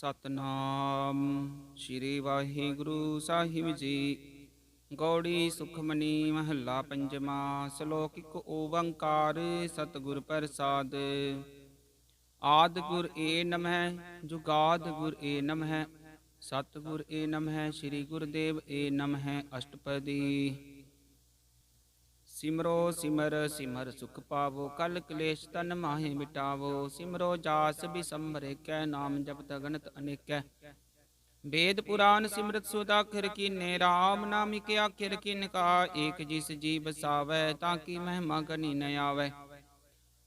ਸਤਨਾਮ ਸ਼੍ਰੀ ਵਾਹਿਗੁਰੂ ਸਾਹਿਬ ਜੀ। ਗੌੜੀ ਸੁਖਮਨੀ ਮਹੱਲਾ ਪੰਜਵਾਂ। ਸ਼ਲੋਕ ਇੱਕ ਓੰਕਾਰ ਸਤਿਗੁਰ ਪ੍ਰਸਾਦ। ਆਦਿ ਗੁਰ ਏ ਨਮਹਿ ਜੁਗਾਦ ਗੁਰ ਏ ਨਮਹਿ ਸਤਿਗੁਰ ਏ ਨਮਹਿ ਸ੍ਰੀ ਗੁਰਦੇਵ ਏ ਨਮਹਿ। ਅਸ਼ਟਪਦੀ। ਸਿਮਰੋ ਸਿਮਰ ਸਿਮਰ ਸੁਖ ਪਾਵੋ ਕਲ ਕਲੇਸ਼ ਤਨ ਮਾਹੇ ਮਿਟਾਵੋ। ਸਿਮਰੋ ਜਾਸ ਬਿਸੰਭਰ ਕੈ ਨਾਮ ਜਪਤ ਗਣਤ ਅਨੇਕੈ। वेद पुराण सिमरत सुदाखिर कीने राम नाम के आखिर किनका। एक जिस जी बसावै ताकि महिमा गनी न आवै।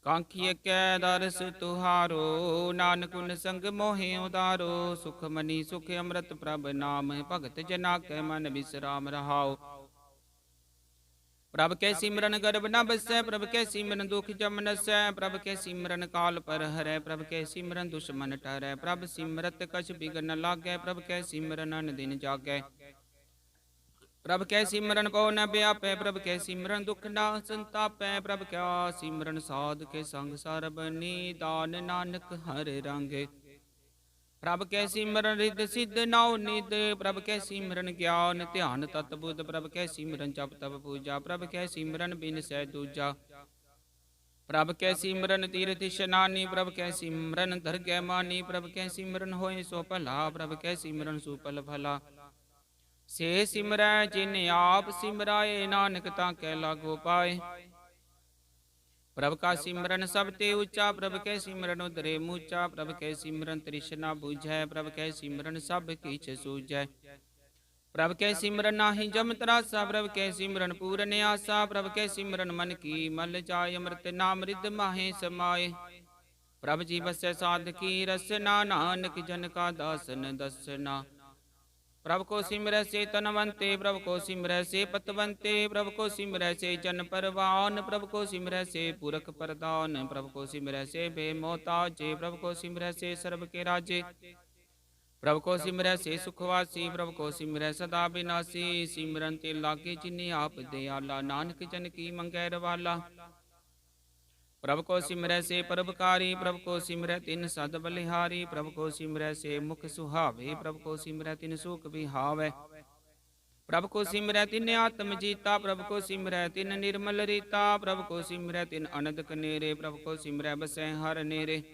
कांखिय कै दरस तुहारो नानक गुण संग मोहे उदारो। सुख मनी सुख अमृत प्रभ नाम भगत जना कै मन विश्राम रहाओ। प्रभ के सिमरन गर्भ न बसै प्रभ के सिमरन दुख जम नसै। प्रभ के सिमरन काल पर हरै प्रभ के सिमरन दुश्मन टरै। प्रभ सिमरत कछ बिघन न लागै प्रभ के सिमरन अन दिन जागै। प्रभ के सिमरन पौ न व्यापै प्रभ के सिमरन दुख न संतापै। प्रभ क्या सिमरन साध के संग सरब निदान नानक हर रंग। प्रभ के सिमरन रिद्ध सिद्ध नौ निध। प्रभ के सिमरन ज्ञान ध्यान तत बुध। प्रभ के सिमरन जप तप पूजा प्रभ के सिमरन बिन सै दूजा। प्रभ के सिमरन तीर्थ स्नानी प्रभ के सिमरन दरगह मानी। प्रभ के सिमरन होए सो भला प्रभ के सिमरन सुफल भला। से सिमरै जिन आप सिमराए नानक ताकै लागो पाए। प्रभ का सिमरन सब ते ऊंचा प्रभ के सिमरन उदरे मूचा। प्रभ के सिमरन तृष्णा बुझै प्रभ के सिमरन सब किछ सूझै। प्रभ के सिमरन नाहि जम त्रासा प्रभ के सिमरन पूरन आसा। प्रभ के सिमरन मन की मल जाय अमृत नाम रिद्ध माहे समाए। प्रभ जी बसै साधकी रसना नानक जन का दासन दसना। प्रभ को सिमरै से तनवंते प्रभ को सिमरै से पतवंते। प्रभ को सिमरै से जन परवान प्रभ को सिमरै से पुरख प्रदान। प्रभ को सिमरै से बेमोताजे प्रभ को सिमरै से सर्व के राजे। प्रभ को सिमरै से सुखवासी प्रभ को सिमरै सदा विनाशी। सिमरन ते लागे जिन्हें आप दयाला नानक जन की मंगै रवाला। प्रभ को सिमरै से परोपकारी प्रभ को सिमरै तिन सद बलिहारी। प्रभ को सिमरै से मुख सुहावे प्रभ को सिमरै तिन सुख बिहावै। प्रभ को सिमरै तिन आत्म जीता प्रभ को सिमरै तिन निर्मल रीता। प्रभ को सिमरै तिन अनंत कनेरे प्रभ को सिमरै बसै हर नेरे।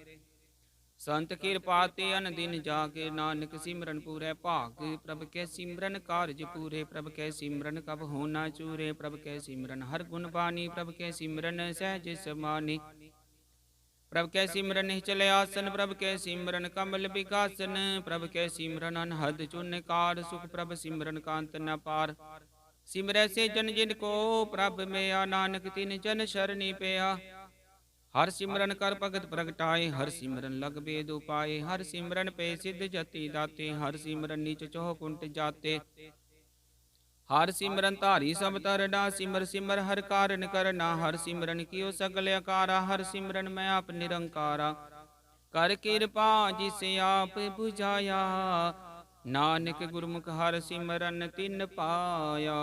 संत कृपा ते अन दिन जागे नानक सिमरन पूरै भाग। प्रभ के सिमरन कारज पूरे प्रभ के सिमरन कब हो न चूरे। प्रभ के सिमरन हर गुण बानी प्रभ के सिमरन सहज समानी। प्रभ के सिमरन हिचल आसन प्रभ के सिमरन कमल विकासन। प्रभ के सिमरन अनहद चुनकार सुख प्रभ सिमरन कांत न पार। सिमरै से जन जिन को प्रभ मेया नानक तिन जन शरणी पेया। हर सिमरन कर भगत प्रगटाए हर सिमरन लग बेद उपाय। हर सिमरन पे सिद्ध जति दाते हर सिमरन नीच चौह कुंट जाते। हर सिमरन धारी सब तरना सिमर सिमर हर कारण करना। हर सिमरन कियो सगल अकारा हर सिमरन मैं आप निरंकारा। कर कृपा जिसे आप बुझाया नानक गुरमुख हर सिमरन तिन पाया।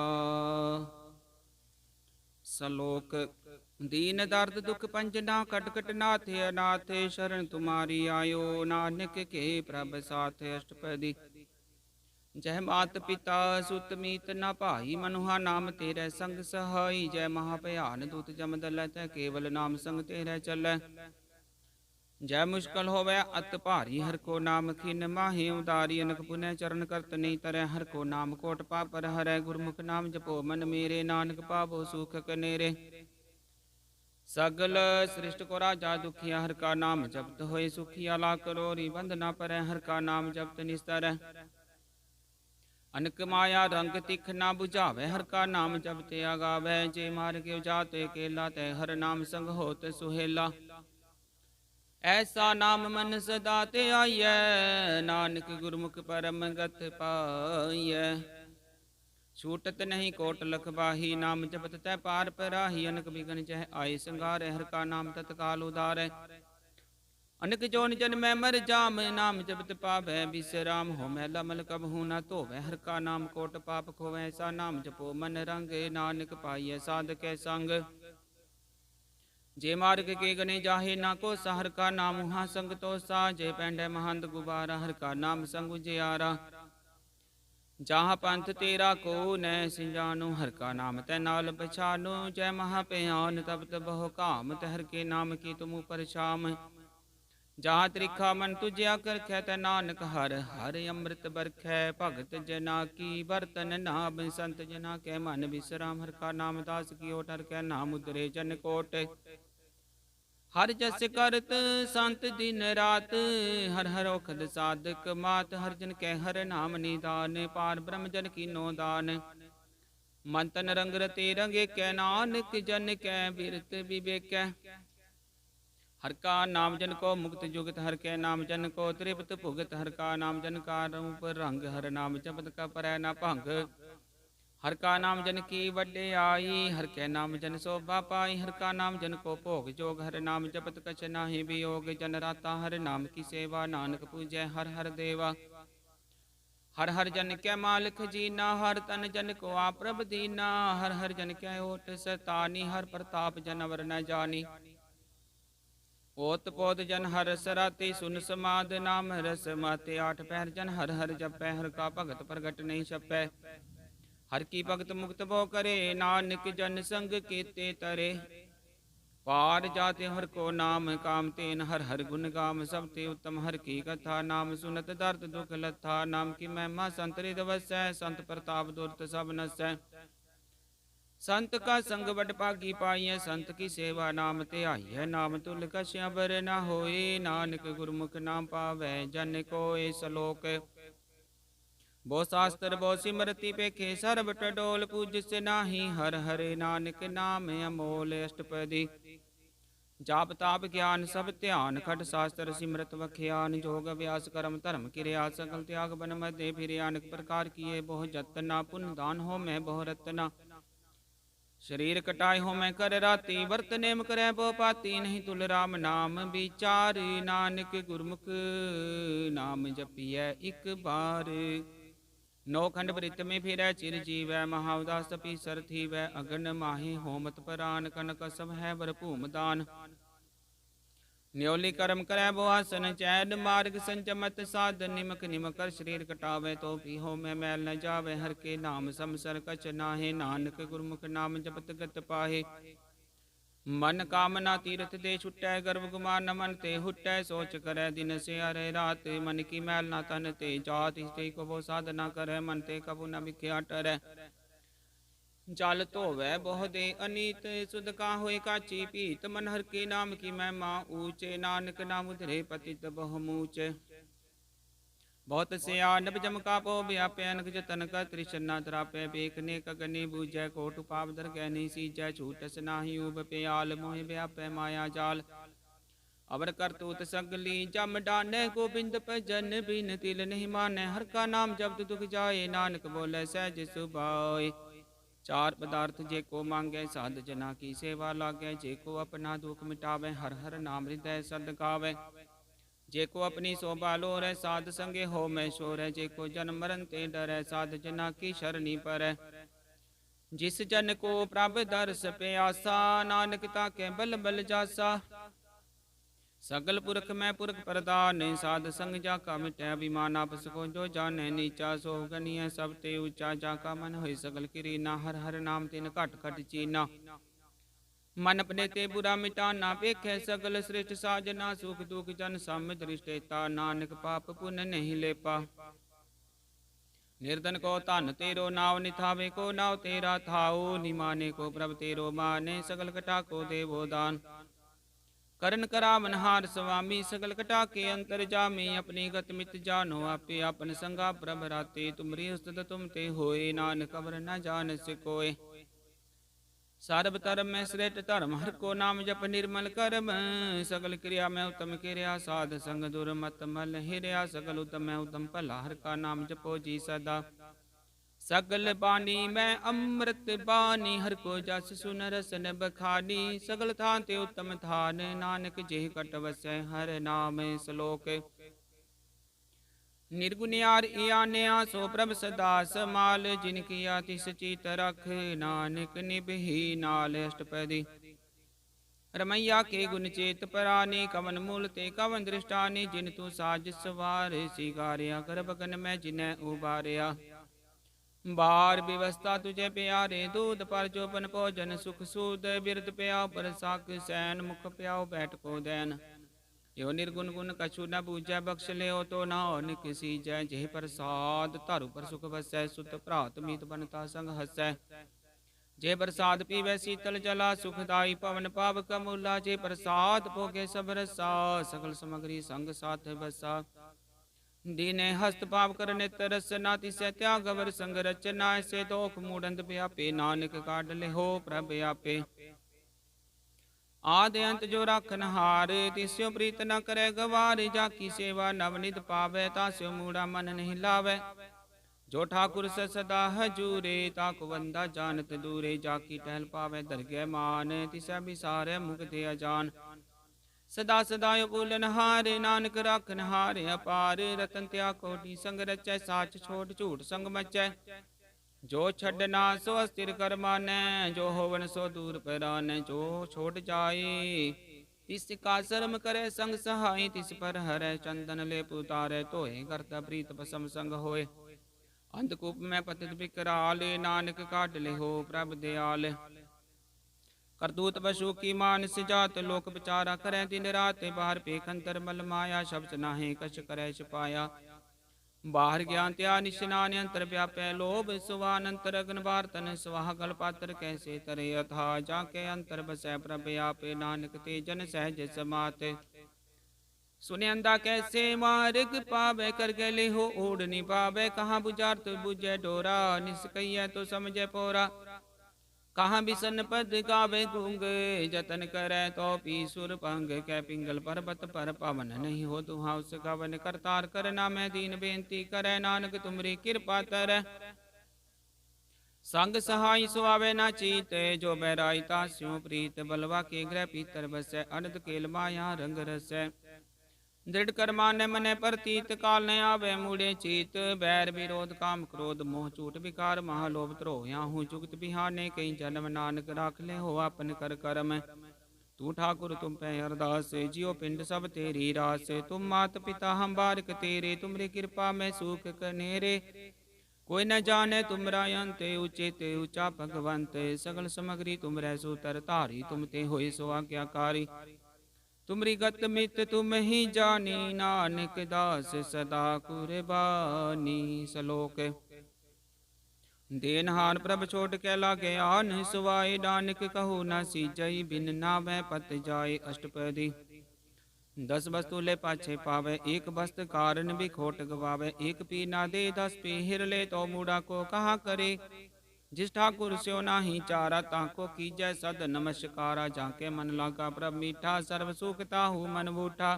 सलोक। दीन दर्द दुख पंजना कटकट नाथ अनाथ। शरण तुम्हारी आयो नानक के प्रभ साथ। अष्टपदी। जय मात पिता सुत मीत न भाई मनुहा नाम तेरे संग सहाई। जय महाभयान दूत जम दल तै केवल नाम संग तेरे चलै। जय मुश्किल होवै अत भारी हर को नाम खिन माहे उदारी। अनक पुनः चरण करत नहीं तरह हर को नाम कोट पापर हरै। गुरमुख नाम जपो मन मेरे नानक पावो सुख कनेरे। सगल सृष्ट को राजा दुखिया हर का नाम जपत होए सुखिया। लाख करोरी बंधना पर हर का नाम जपत निस्तर। अनक माया रंग तिख ना बुझावे हर का नाम जपते आगावे। जे मार के जाते केला तय हर नाम संग होत सुहेला। ऐसा नाम मन सदा ते आइयै नानक गुरमुख परम गत पाइयै। छूटत नहीं कोट लखवाही नाम जपत तै पार पराही। अनक बिघन जह आय संगार हर का नाम तत्काल उदारै। अनक जोन जन्म मर जाम नाम जपत पावै विश्राम। हो मैला मल कबहू न धोवै हर का नाम कोट पाप खोवै। ऐसा नाम जपो मन रंग नानक पाइयै साधकै संग। जे मार्ग के गने जाहे ना को सा, हर का नाम उहाँ संग तो सा। जे पैंडे महंत गुबारा, हर का नाम संग उजियारा। जहाँ पंथ तेरा को न सिंजानो, हर का नाम तै नाल पछानो। जय महापयान तब तब हो काम, हर के नाम की तुम ऊपर शाम। जहाँ त्रिखा मन तुझ्या कर तै नानक हर, हर अमृत बरखै भगत जना की। बर्तन नाम संत जना के मन विश्राम, हर का नाम दास की ओट, हर कै नाम उतरे जन कोट। हर जस करत संत दिन रात, हर हर औखद साधक मात। हर जन कै हर नाम निदान, पार ब्रह्म जन की नो दान। मन तन रंग रते रंगे कै, नानक जन कै बिरत विवेकै। हर का नाम जन को मुक्त जुगत, हर के नाम जन को त्रिपत भुगत। हर का नाम जन का रूप रंग, हर नाम जपत का परै न भंग। हर का नाम जन की वड्डेआई, हर के नाम जन शोभा पाई। हर का नाम जन को भोग जोग, हर नाम जपत कछ नाहि वियोग। जन राता हर नाम की सेवा, नानक पूजै हर हर देवा। हर हर जन कै मालिक जीना, हर तन जन को आप प्रभ दीना। हर हर जन कै ओट सतानी, हर प्रताप जन अवर न जानी। ओत पोत जन हर सराते, सुन समाद नाम रस माते। आठ पहर जन हर हर जपै, हर का भगत प्रगट नहीं छपै। हर की भगत मुक्त भो करे, नानक जन संग केते तरे। पार जाते हर को नाम काम तेन, हर हर गुण गाम सब ते उत्तम। हर की कथा नाम सुनत दर्द दुख लथा, नाम की महिमा संत हृदय वसै। संत प्रताप दुरत सब नसै, संत का संग बड़ भागी पाइय। संत की सेवा नाम ते आइय, नाम तुल कछ अबर न होए। नानक गुरमुख नाम पावै जन कोय। सलोक बो शास्त्र बो सिमरति पेखे, सर्ब टडोल पूज से नाही। हर हरे नानक नाम अमोल अष्टपदी। जाप ताप ज्ञान सब ध्यान, खट शास्त्र सिमरत वख्यान। जोग अभ्यास कर्म धर्म किरया, सकल त्याग बन मध्य फिर। अनेक प्रकार किए बहु जतना, पुण्य दान हो मैं बहु रतना। शरीर कटाए हो मैं कर राती, वर्त नेम करे बो पाती। नहीं तुल राम नाम विचार, नानक गुरमुख नाम जपिए एक बार। नौखंड वृत्त में फिरै चिर जीवै, महाउदास पीसर थीवै। अगन माही होमत परान, कनक सब है बर भूम दान। न्योली कर्म करे बो आसन चैन, मार्ग संचमत साधन। निमक निमकर शरीर कटावे, तो भी हो मैं मैल न जावे। हर के नाम समसर कछ नाहे, नानक गुरमुख नाम जपत गत पाहे। मन कामना तीरथ दे छुटै, गर्भ गुमान मन ते हुटै। सोच करे दिन से अरे रात, मन की मैल ना तन ते जात। स्त्री को वो साधना करे, मन ते कबू न बिख्या टरै। जल धोवै बहु दे अनीत, सुध का होए काची पीत। मन हर के नाम की महिमा ऊंचे, नानक नाम उधरे पतित बहु मूच। बहुत से आनब जम का पो व्यापे, अनक जतन का तृष्णा तरापे। बेखने कगने बूझै, कोट पाप दर गहनी सीजै। छूटस नाही उब प्याल, मोहि व्यापे माया जाल। अवर करतूत सगली जम डानै, गोबिंद भजन बिन तिल नहीं मानै। हर का नाम जपत दुख जाए, नानक बोले सहज सुभाए। चार पदार्थ जे को मांगे, साध जना की सेवा लागे। जे को अपना दुख मिटावे, हर हर नाम हृदय सद गावे। जे को अपनी शोभा लोरै, साध संगे हो मैं शोरै। जे को जन्म मरण ते डरै, साध जना की शरणी परै। जिस जन को प्रभ दर्श प्यासा, नानक ताके बल बल जासा। सगल पुरख मैं पुरख प्रदान, साध संग जाका मिटै अभिमान। आपस को जो जाने नीचा, सो गनिय सब ते ऊंचा। जाका मन होय सगल किरीना, हर हर नाम तिन घट घट चीना। मन अपने ते बुरा मिटाना, पेखै सगल श्रेष्ठ साजना। सुख दुख जन सम दृष्टेता, नानक पाप पुण्य नहीं लेपा। निर्धन को धन तेरो नाव, निथावे को नाव तेरा थाओ। निमाने को प्रभ तेरो माने, सकल कटा को देवो दान। करन करावन हार स्वामी, सकल कटा के अंतर जामी। अपनी गत मित जानो आपे, आपन संगा प्रभ राते। तुमरी उस्तत तुम ते होए, नानक अवर न जान से कोय। सर्ब धर्म में श्रेष्ठ धर्म, हर को नाम जप निर्मल कर्म। सकल क्रिया में उत्तम क्रिया, साध संग दुर्मत मल हिरया। सकल उत्तम में उत्तम भला, हर का नाम जपो जी सदा। सगल बानी मैं अमृत बानी, हर को जस सुन रसन बखानी। सगल थान ते उत्तम थान, नानक जेह कट वसै हर नाम। श्लोक निर्गुणियार इयानया, सो प्रभ सदा समाल। जिनकी आतिश चित रख, नानक निभहि नाल। अष्टपदी रमैया के गुण चेत पराने, कवन मूल ते कवन दृष्टाने, जिन तू साज सवार सिगारिया, कर बगन में जिन्हें उबारिया। बार व्यवस्था तुझे प्यारे, दूध पर चौपन भोजन सुख सूद, बिरद प्याओ पर साक सैन, मुख प्याओ बैठ को दैन। यो निर्गुण गुण कछु न बूझै, बख्श ले तो न किसी जय, जेह प्रसाद धरु पर सुख बसै, सुत भ्रात मीत बनता संग हसै। जे प्रसाद पीवै शीतल जला, सुखदाई पवन पावक मूला, जे प्रसाद भोगे सब रसा, सकल समग्री संग साथ बसा। दीने हस्त पाप कर नित रसना, तिसै त्याग अवर संग रचना, ऐसे दोख मूढ़ंत व्यापे, नानक काट ले हो प्रभ आपे। आदि अंत जो राखन हार, तिस्यो प्रीत न करे गवार, जाकी सेवा नवनित पावै, तास्यो मूढ़ा मन नहीं लावै। जो ठाकुर से सदा हजूरे, ताको बंदा जानत दूरे, जाकी टहल पावै दरगह मान, तिसै बिसारे मुक्ति अजान। सदा सदा यो बोलन हारे, नानक राखन हारे अपार, रतन त्या कोटि संग रचै, साच छोट झूठ संग मचै। जो छड़ना सो अस्थिर कर मानै, जो होवन सो दूर परानै, जो छोट जाए तिस का शर्म करे संग सहाय, तिस पर हरै चंदन ले पुतारै, तोहे करता प्रीत पसम संग होए। अंधकूप में पतित विकराल, नानक काट ले हो प्रभ दयाल। करतूत पशु की मानस जात, लोक विचारा करें दिन रात, बाहर पेखंतर मल माया, शब्द नाहे कछ करे छिपाया। बाहर ज्ञान त्या निशनान, अंतर व्यापै लोभ सुवान, अंतर अग्न वार्तन स्वाहा, गल पात्र कैसे तरे अथा, जाके अंतर बसै प्रभ आपे, नानक ते जन सहज समाते। सुने अंधा कैसे मार्ग पावे, कर गले हो ओढ़ नहीं पावे, कहाँ बुझार तो बुझे डोरा, निष्कैया तो समझे पोरा। कहाँ बिसन पद गावे गूंग, जतन करे तो पी सुर पंग, कै पिंगल पर्वत पर पवन नहीं हो तुहा, उस गवन करतार करना, मैं दीन बेनती करे, नानक तुमरी कृपा तर। संग सहाय सुआवे ना चीत, जो बैराई तास्यों प्रीत, बलवा के ग्रह पीतर बसै, अनद केल माया रंग रसै। दृढ़ कर माने मने प्रतीत, काल न आवे मूढ़े चीत, बैर विरोध काम क्रोध मोह चूट विकार, महालोभ द्रोह याहू जुगत बिहाने, कई जन्म नानक राख ले हो अपन कर करम। तू ठाकुर तुम पे अरदास, जियो पिंड सब तेरी रास, तुम मात पिता हम बारिक तेरे, तुमरी कृपा में सुख कनेरे। कोई न जाने तुमरा अंत, उचित ऊंचा भगवंत, सगल समग्री तुम रह सूतर तारी, तुम ते होए सो आज्ञाकारी। तुमरी गत मित तुम ही जानी, नानक दास सदा कुर्बानी। सलोक देनहार प्रभ छोट के लागे आन, सुवाए नानक कहू न सीजई, बिन नावै पत जाए अष्टपदी। 10 वस्तु ले पाछे पावे, एक वस्त कारण भी खोट गवावे, एक पी ना दे 10 पी हिर ले, तो मूढ़ा को कहा करे। जिस ठाकुर स्यो नाही चारा, ताको कीजै सद नमस्कारा, जाके मन लागा प्रभ मीठा, सर्व सुख ताहू मन बूठा।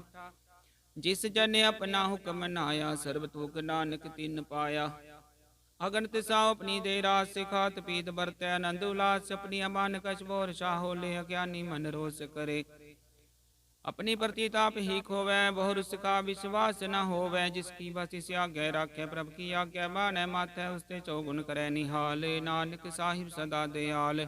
जिस जने अपना हुक्म नाया, सर्व तुक नानक तिन पाया। अगन तिसाओ अपनी दे रास, खात पीत बरतै आनंद उल्लास, अपनी अमान कछ बोर शाहो ले, अज्ञानी मन रोष करे। अपनी प्रतीताप ही खोवै, बहुर का विश्वास न होवै, जिसकी बस इस आज्ञा राखे, प्रभ की आज्ञा मानै माथै, उसते चौगुन करे निहाल, नानक साहिब सदा दयाल।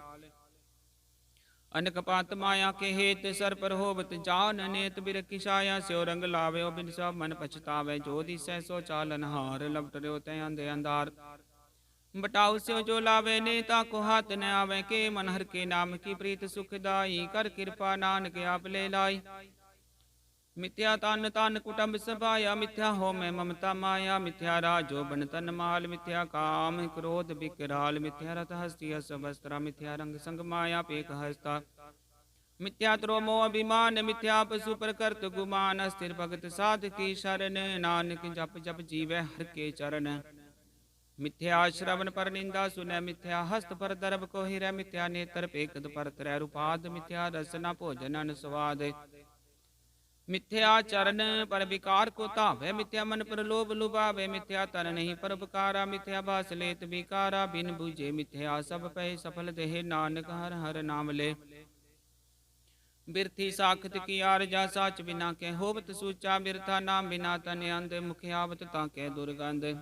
अनक पात माया के हेत, सर पर होवत जान, नेत बिरखी छाया, स्यो रंग लावे बिन सब मन पछतावे, जो दिसै सो चालन हार, लपट रो तै अंधे अंधार। बटाऊ स्यो जो लावे नेता को हाथ न आवे, के मन हर के नाम की प्रीत सुखदाई, कर कृपा नानक आप ले लाई। मिथ्या तन तन कुटुंब सभाया, मिथ्या हो मैं ममता माया, मिथ्या राजो बन तन माल, मिथ्या काम क्रोध विकराल, मिथ्या रथ हस्ती वस्त्रा, मिथ्या रंग संग माया पेक हस्ता। मिथ्या त्रोमो अभिमान, मिथ्या पशु प्रकृत गुमान, अस्थिर भगत साध की शरण, नानक जप जप जीवै हर के चरण। मिथ्या श्रवण पर निंदा सुनै, मिथ्या हस्त पर दर्भ को हिरै, मिथ्या नेत्र पेकद पर त्रै रूपाद, मिथ्या रसना भोजन अन स्वाद। मिथ्या चरण पर विकार को धावै, मिथ्या मन पर लोभ लुभावे, मिथ्या तन नहीं पर उपकारा, मिथ्या बास लेत विकारा, बिन बूझे मिथ्या सब पै सफल देह, नानक हर हर नाम ले। बिरथी साखत की आरजा, साच बिना के होवत सूचा, बिरथा नाम बिना तन अंध, मुखियावत ताके दुर्गंध।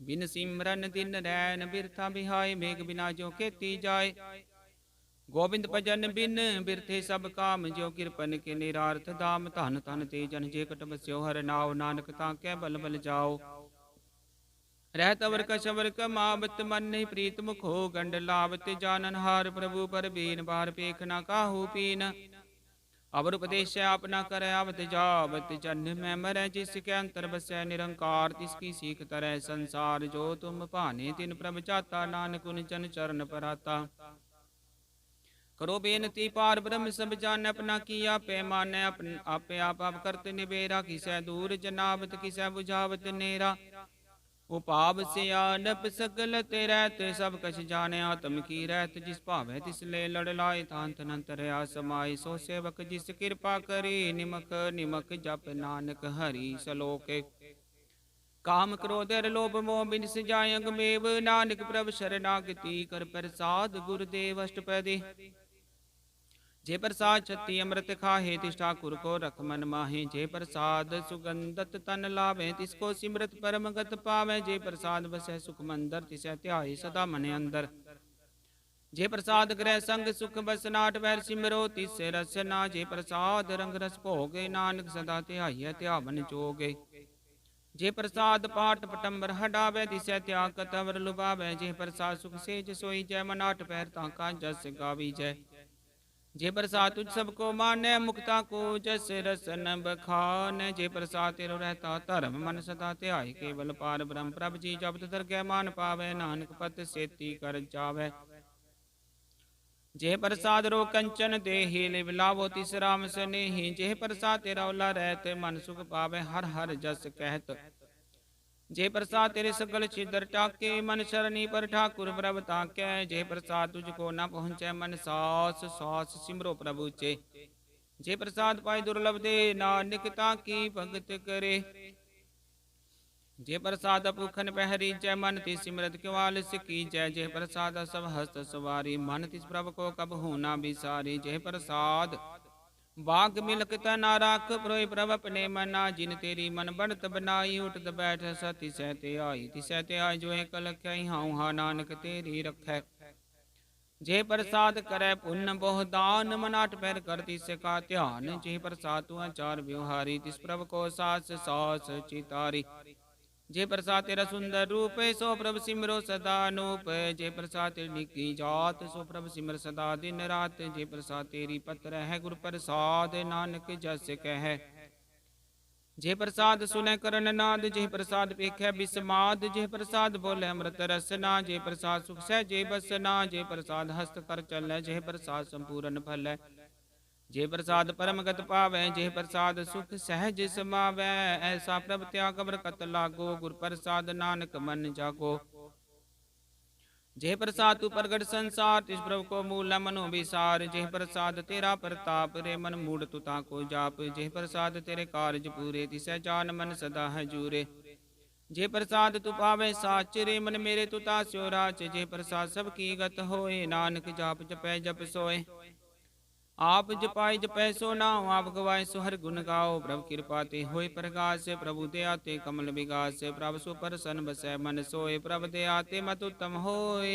बिन सिमरन दिन रैन, बिरथा बिहाय मेघ बिना जो खेती जाय। ਗੋਬਿੰਦ ਭਜਨ ਬਿਨ ਬਿਰਥੇ ਸਭ ਕਾਮ, ਜਿਉ ਕਿਰਪਨ ਕੇ ਨਿਰਾਰਥ ਦਾਮ। ਧਨ ਧਨ ਤੇ ਜਨ ਜੇ ਕਟ ਬਸਿਓ ਹਰਿ ਨਾਉ, ਨਾਨਕ ਤਾਂ ਕੈ ਬਲ ਬਲ ਜਾਓ। ਰਹਿਤ ਅਵਰ ਕਛਵਰ ਕਮਾਵਤ, ਮਨ ਨਹੀਂ ਪ੍ਰੀਤ ਮੁਖੋ ਗੰਡ ਲਾਵਤ। ਜਾਨਨ ਹਾਰ ਪ੍ਰਭੂ ਪਰ ਬੀਨ, ਬਾਰ ਪੇਖ ਨਾ ਕਾਹੂ ਪੀਨ। ਅਵਰ ਉਪਦੇਸ਼ ਆਪਨਾ ਕਰੈ ਆਵਤ ਜਾਵਤ, ਜਨ ਮੈਂ ਮਰੈ ਜਿਸ ਕੇ ਅੰਤਰ ਬਸੈ ਨਿਰੰਕਾਰ। ਤਿਸ ਕੀ ਸੀਖ ਤਰੈ ਸੰਸਾਰ, ਜੋ ਤੁਮ ਭਾਨੇ ਤਿਨ ਪ੍ਰਭ ਚਾਤਾ। ਨਾਨਕ ਉਨ ਚਨ ਚਰਨ ਪਰਾਤਾ। ਕਰੋ ਬੇਨਤੀ ਪਾਰ ਬ੍ਰਹਮ ਸਭ ਜਾਣੈ, ਆਪਣਾ ਕੀਆ ਪੈਮਾਨੈ। ਆਪੇ ਆਪ ਆਪ ਕਰਤ ਨਿਬੇਰਾ, ਕਿਸੈ ਦੂਰ ਜਨਾਵਤ ਕਿਸੈ ਬੁਝਾਵਤ ਨੇਰਾ। ਉਪਾਵ ਸਿਆਨਪ ਸਗਲ ਤੇ ਰਹਿਤ, ਸਭ ਕਛ ਜਾਣੈ ਆਤਮ ਕੀ ਰਹਿਤ। ਜਿਸ ਭਾਵੈ ਤਿਸ ਲੈ ਲੜ ਲਾਏ, ਤਾਂਤ ਅਨੰਤ ਰਿਆ ਸਮਾਏ। ਸੋ ਸੇਵਕ ਜਿਸ ਕਿਰਪਾ ਕਰੀ, ਨਿਮਕ ਨਿਮਕ ਜਪ ਨਾਨਕ ਹਰੀ ਸਲੋਕੇ। ਕਾਮ ਕ੍ਰੋਧ ਅਰ ਲੋਭ ਮੋਹ ਬਿਨ ਸਜਾਇ, ਅਗਮੇਵ ਨਾਨਕ ਪ੍ਰਭ ਸ਼ਰਨਾਗਤੀ ਕਰ ਪ੍ਰਸਾਦ। ਗੁਰਦੇਵ ਅਸ਼ਟਪਦੀ ਜੇ ਪ੍ਰਸਾਦ ਛਤੀ ਅੰਮ੍ਰਿਤ ਖਾਹੇ, ਤਿਸ ठाकुर को रख मन माहे। जे प्रसाद सुगंधत तन लावे, तिसको सिमरत परमगत पावे। जे प्रसाद बसै सुख मंदर, तिसै ध्याए सदा मन अंदर। जे प्रसाद ग्रह संग सुख बसनाट, वैर सिमरो तिस रसना। जे प्रसाद रंग रस भोगे, नानक सदा ध्याइयै ध्यावन जोगे। जे प्रसाद पाठ पटंबर हटावे, तिसै त्याग कतवर लुभावे। जे प्रसाद सुख सेज सोई जय, मन आठ पैर ताका जस गावी जय। जे प्रसाद तुझ सबको मानै, मुक्ता को जस रसन बखान। जे प्रसाद तेरो रहता धर्म, मन सदा ध्याय केवल पार ब्रह्म। प्रभ जी जपत दरगह मान पावै, नानक पत सेती कर जावै। जे प्रसाद रो कंचन देहि, लिव लावो तिस राम सनेहि। जे प्रसाद तेरा ओला रहत, मन सुख पावै हर हर जस कहत। जे प्रसाद तेरे सकल छिदर टाके, मन शरणी पर ठाकुर प्रभ ताकै। जे प्रसाद तुझको न पहुँचै, मन सास सास सिमरो प्रभु चे। जे प्रसाद पाई दुर्लभ दे, नानक ताकी भगत करे। जे प्रसाद भूखन पहरी जय, मन तिस सिमरत क्यों आलस की जय। जे प्रसाद सब हस्त सवारी, मन तिस प्रभ को कब होना बिसारी। जे प्रसाद बाग मिलक तना राख, प्रोय प्रभ अपने मना। जिन तेरी मन बढ़त बनाई, उठत बैठ सती सहते आई। तिसहते आई जो एक लख्या, हाउ हा नानक तेरी रखै। जे प्रसाद करे पुण्य बहु दान, मन आठ पैर करती का ध्यान। जे प्रसाद तू आचार व्यवहारी, तिस प्रभ को सास सास चितारी। जे प्रसाद तेरा सुंदर रूप, सो प्रभ सिमरो सदा अनूप। जे प्रसाद तेरी निकी जात, सो प्रभ सिमर सदा दिन रात। जे प्रसाद तेरी पत्र है गुर प्रसाद, नानक जस कह। जे प्रसाद सुनै करन नाद, जे प्रसाद पेखै बिस्माद। जे प्रसाद बोले अमृत रसना, जे प्रसाद सुख सहजे बसना। जे प्रसाद हस्त कर चलै, जे प्रसाद संपूर्ण फलै। जे प्रसाद परमगत पावै, जे प्रसाद सुख सहज समावै। ऐसा प्रभ त्याग बरकत लागो, गुर प्रसाद नानक मन जागो। जे प्रसाद तू प्रगट संसार, तिस प्रभु को मूल मनो विसार। जे प्रसाद तेरा प्रताप, रे मन मूड तू ताको जाप। जे प्रसाद तेरे कारज पूरे, तिसै जान मन सदा है जूरे। जे प्रसाद तू पावे साच, रे मन मेरे तू तास्यो राच। जे प्रसाद सब की गत होए, नानक जाप जपै जप सोए। आप जपाई जपै सो नाउ, आप गवाए सो हर गुण गाओ। प्रभु कृपा ते होय प्रकाश, प्रभु दया ते कमल विगास। प्रभु सो प्रसन्न बसै मन सोए, प्रभु दया ते मत उत्तम होय।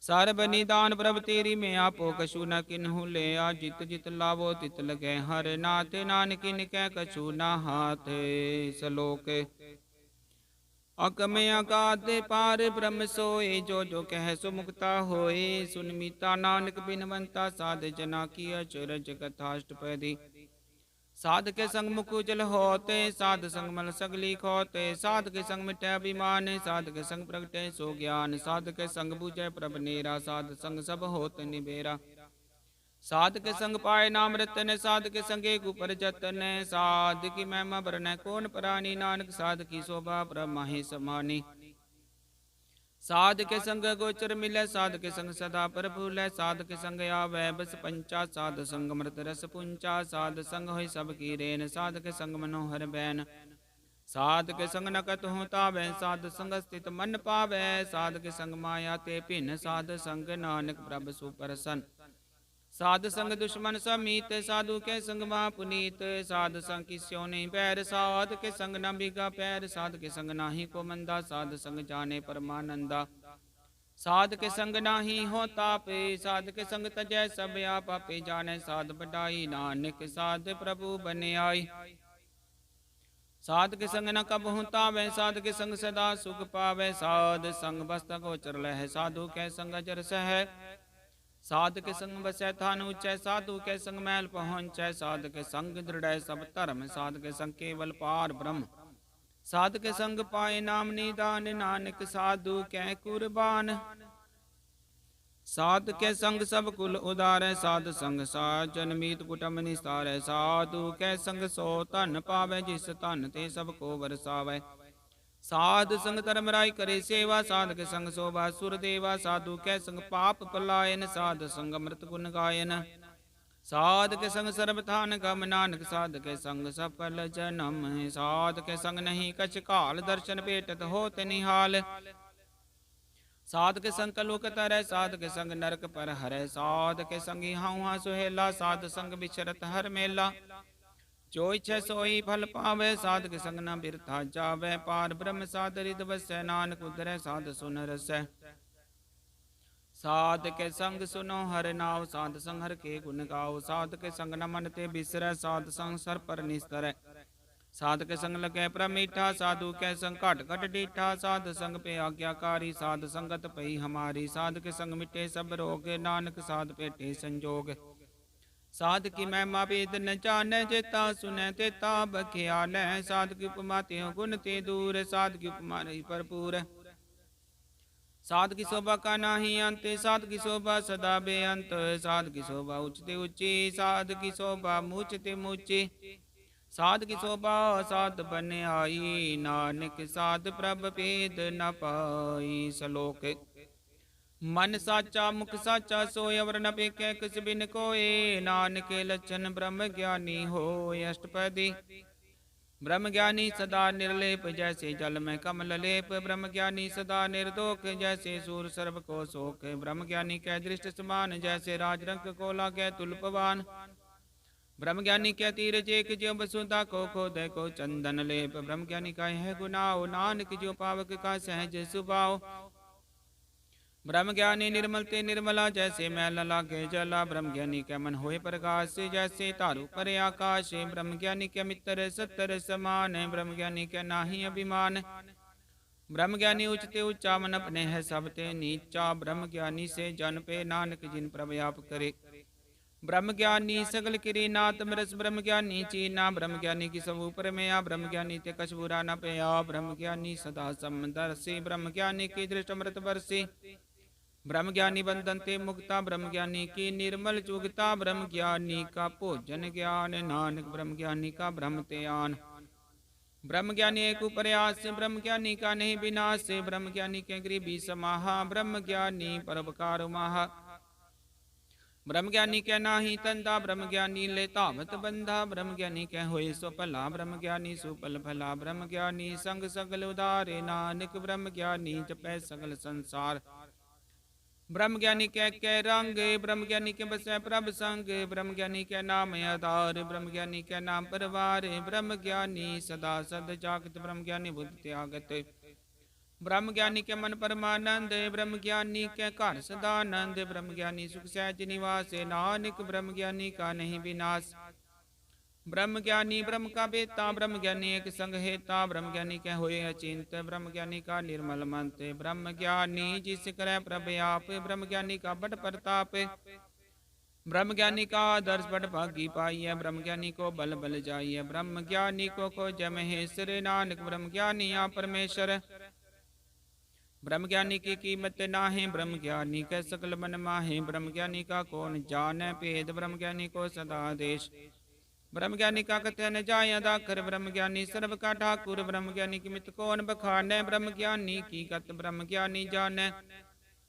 सर्ब निदान प्रभु तेरी मैं आपो, कछु न किन्हु ले आ। जित जित लावो तित लगे हर नाथ, नानक इनकै कछु ना हाथ। सलोक अकम अगाध पार ब्रह्म सोए, जो जो कह सो मुक्ता होए। सुन मीता नानक बिनवंता, साध जना की अचरज कथाष्टपदी। साध के संग मुख उजल होते, साध संग मल सगली खोते। साध के संग मिटै अभिमान, साध के संग प्रगटे सो ज्ञान। साध के संग बुझै प्रभ नेरा, साध संग सब होत निबेरा। साध के संग पाए नाम रतन, साध के संगे गुपर जतन। साध की महिमा बरनै कौन प्राणी, नानक साध की शोभा ब्रह्माहि समानी। साध के संग गोचर मिलै, साध के संग सदा प्रफुल्लै। साध के संग आवै बस पंचा, साध संग अमृत रस पुंचा। साध संग होय सब की रेन, साध के संग मनोहर बैन। साध के संग न कतहु तावै, साध संग स्थित मन पावै। साध के संग माया ते भिन्न, साध संग नानक प्रभ सुप्रसन्न। साध संग दुश्मन समीत, साधु के संग महापुनीत। साध संग किस्यो नहीं बैर, साध के संग न बिगा पैर। साध के संग नाही को मंदा, साध संग जाने परमानंदा। साध के संग नाही हो तापे, साध के संग तजै सब आपे। जाने साध बढ़ाई, नानक साध प्रभु बने आई। साध के संग न कबहु तावै, साध के संग सदा सुख पावै। साध संग बस्त गोचर लहै, साधु कै संग अजर सहै। साध के संग बसै थान ऊंचै, साधु के संग मैल पहुँचै। साध के संग दृढ़ सब धर्म, साध के संग केवल पार ब्रह्म। साध के संग पाए नाम निदान, नानक साधु कै कुर्बान। साध के संग सब कुल उदारै, साध संग साजन मीत कुटुंब निस्तारै। साधु कै संग सो धन पावै, जिस धन ते सब को बरसावै। साध संग धर्म राय करे सेवा, साध के संग शोभा सुर देवा। साधु कै संग पाप पलायन, साध संग अमृत गुण गायन। साध के संग सर्वथान गम, नानक साध के संग सफल जन्म। साध के संग नहीं कछ काल, दर्शन भेटत होत निहाल। साध के संग कलुक तरह, साध के संग नरक पर हरै। साध के संग हाउहा सुहेला, साध संग बिचरत हर मेला। जो इच्छै सोई फल पावै, साध के संग न बिरथा जावै। पार ब्रह्म साध रिद बसै, नानक उधरै साध सुन रसै। साध के संग सुनो हर नाव, साध संग हर के गुण गाओ। साध के संग न मन ते बिसरै, साध संग सर पर निस्तरै। साध के संग लगे प्रमीठा, साधु कै संग घट घट डीठा। साध संग पे आज्ञाकारी, साध संगत पई हमारी। साध के संग मिटे सब रोग, नानक साध पेटे संजोग। साध की महिमा वेद न जानै, जेता सुनै तेता बख्यालै। साध की उपमा त्यों गुण ते दूर, साध की उपमा रही भरपूर। साध की शोभा का नाही अंत, साध की शोभा सदा बेअंत। साध की शोभा उच्चते ऊंची, साध की शोभा मूचते मूची। साध की शोभा साध बन आई, नानक साध प्रभ भेद न पाई। सलोक मन साचा मुख साचा, सोय अवर न पेखै किस बिन कोय। नानक लक्षण ब्रह्म ज्ञानी होय अष्टपदी। ब्रह्म ज्ञानी सदा निर्लेप, जैसे जल में कमल लेप। ब्रह्म ज्ञानी सदा निर्दोष, जैसे सूर सर्व को शोक। ब्रह्म ज्ञानी कै दृष्ट समान, जैसे राजरंग को लागे तुल्पवान। ब्रह्म ज्ञानी कै तीर जेक, ज्यों वसुधा को खोदय को चंदन लेप। ब्रह्म ज्ञानी का है गुनाओ, नानक ज्यों पावक का सहज सुभाव। ब्रह्म ज्ञानी निर्मल ते निर्मला, जैसे मैल न लागे जला। ब्रह्म ज्ञानी कै मन होए प्रकाश, जैसे तारु परे आकाश। ब्रह्म ज्ञानी के मित्र सत्तर समान, ब्रह्म ज्ञानी के नाही अभिमान। ब्रह्म ज्ञानी उच्चते ऊंचा, मन अपने है सबते नीचा। ब्रह्म ज्ञानी से जन पे, नानक जिन प्रभ आप करे। ब्रह्म ज्ञानी सगल किरी नाथ रस, ब्रह्म ज्ञानी चीना। ब्रह्म ज्ञानी की सब ऊपर में आ, ब्रह्म ज्ञानी ते कछ बुरा न पया। ब्रह्म ज्ञानी सदा समदर्शी, ब्रह्म ज्ञानी की दृष्ट अमृत बरसी। ब्रह्म ज्ञानी बंधन ते मुक्ता, ब्रह्म ज्ञानी की निर्मल चुगता। ब्रह्म ज्ञानी का भोजन ज्ञान, नानक ब्रह्म ज्ञानी का ब्रह्म ते आन। ब्रह्म ज्ञानी एक प्रयास, ब्रह्म ज्ञानी का नहीं विनाश। ब्रह्म ज्ञानी के गरीबी समाहा, ब्रह्म ज्ञानी परोपकार माहा। ब्रह्म ज्ञानी के नाही तंदा, ब्रह्म ज्ञानी ले तावत बंधा। ब्रह्म ज्ञानी के होए सो भला, ब्रह्म ज्ञानी सुफल भला। ब्रह्म ज्ञानी संग सगल उदारे, नानक ब्रह्म ज्ञानी जपै सगल संसार। ब्रह्म ज्ञानी के रंग, ब्रह्म ज्ञानी के बसै प्रभ संग। ब्रह्म ज्ञानी के नाम आधार, ब्रह्म ज्ञानी के नाम परवार। ब्रह्म ज्ञानी सदा सद जागत, ब्रह्म ज्ञानी बुद्ध त्यागत। ब्रह्म ज्ञानी के मन परमानंद, ब्रह्म ज्ञानी के घर सदानंद। ब्रह्म ज्ञानी सुख सहज निवास, नानक ब्रह्म ज्ञानी का नहीं विनाश। ब्रह्म ज्ञानी ब्रह्म का बेता, ब्रह्म ज्ञानी एक संग हेता। ब्रह्म ज्ञानी के होए अचिंत, ब्रह्म ज्ञानी का निर्मल मंत। ब्रह्म ज्ञानी जिस करे प्रभ आप, ब्रह्म ज्ञानी का बड़ प्रताप। ब्रह्म ज्ञानी का दर्श बड़ भागी पाइय, ब्रह्म ज्ञानी को बल बल जाइय। ब्रह्म ज्ञानी को जय महेश्वर, नानक ब्रह्म ज्ञानी या परमेश्वर। ब्रह्म ज्ञानी की कीमत नाहे, ब्रह्म ज्ञानी के सकल मन माहे। ब्रह्म ज्ञानी का कौन जाने भेद, ब्रह्म ज्ञानी को सदा आदेश। ब्रह्म ज्ञानी का कथय न जाय दाखर, ब्रह्म ज्ञानी सर्व का ठाकुर। ब्रह्म ज्ञानी की मित कौन बखाने, ब्रह्म ज्ञानी की गत ब्रह्म ज्ञानी जाने।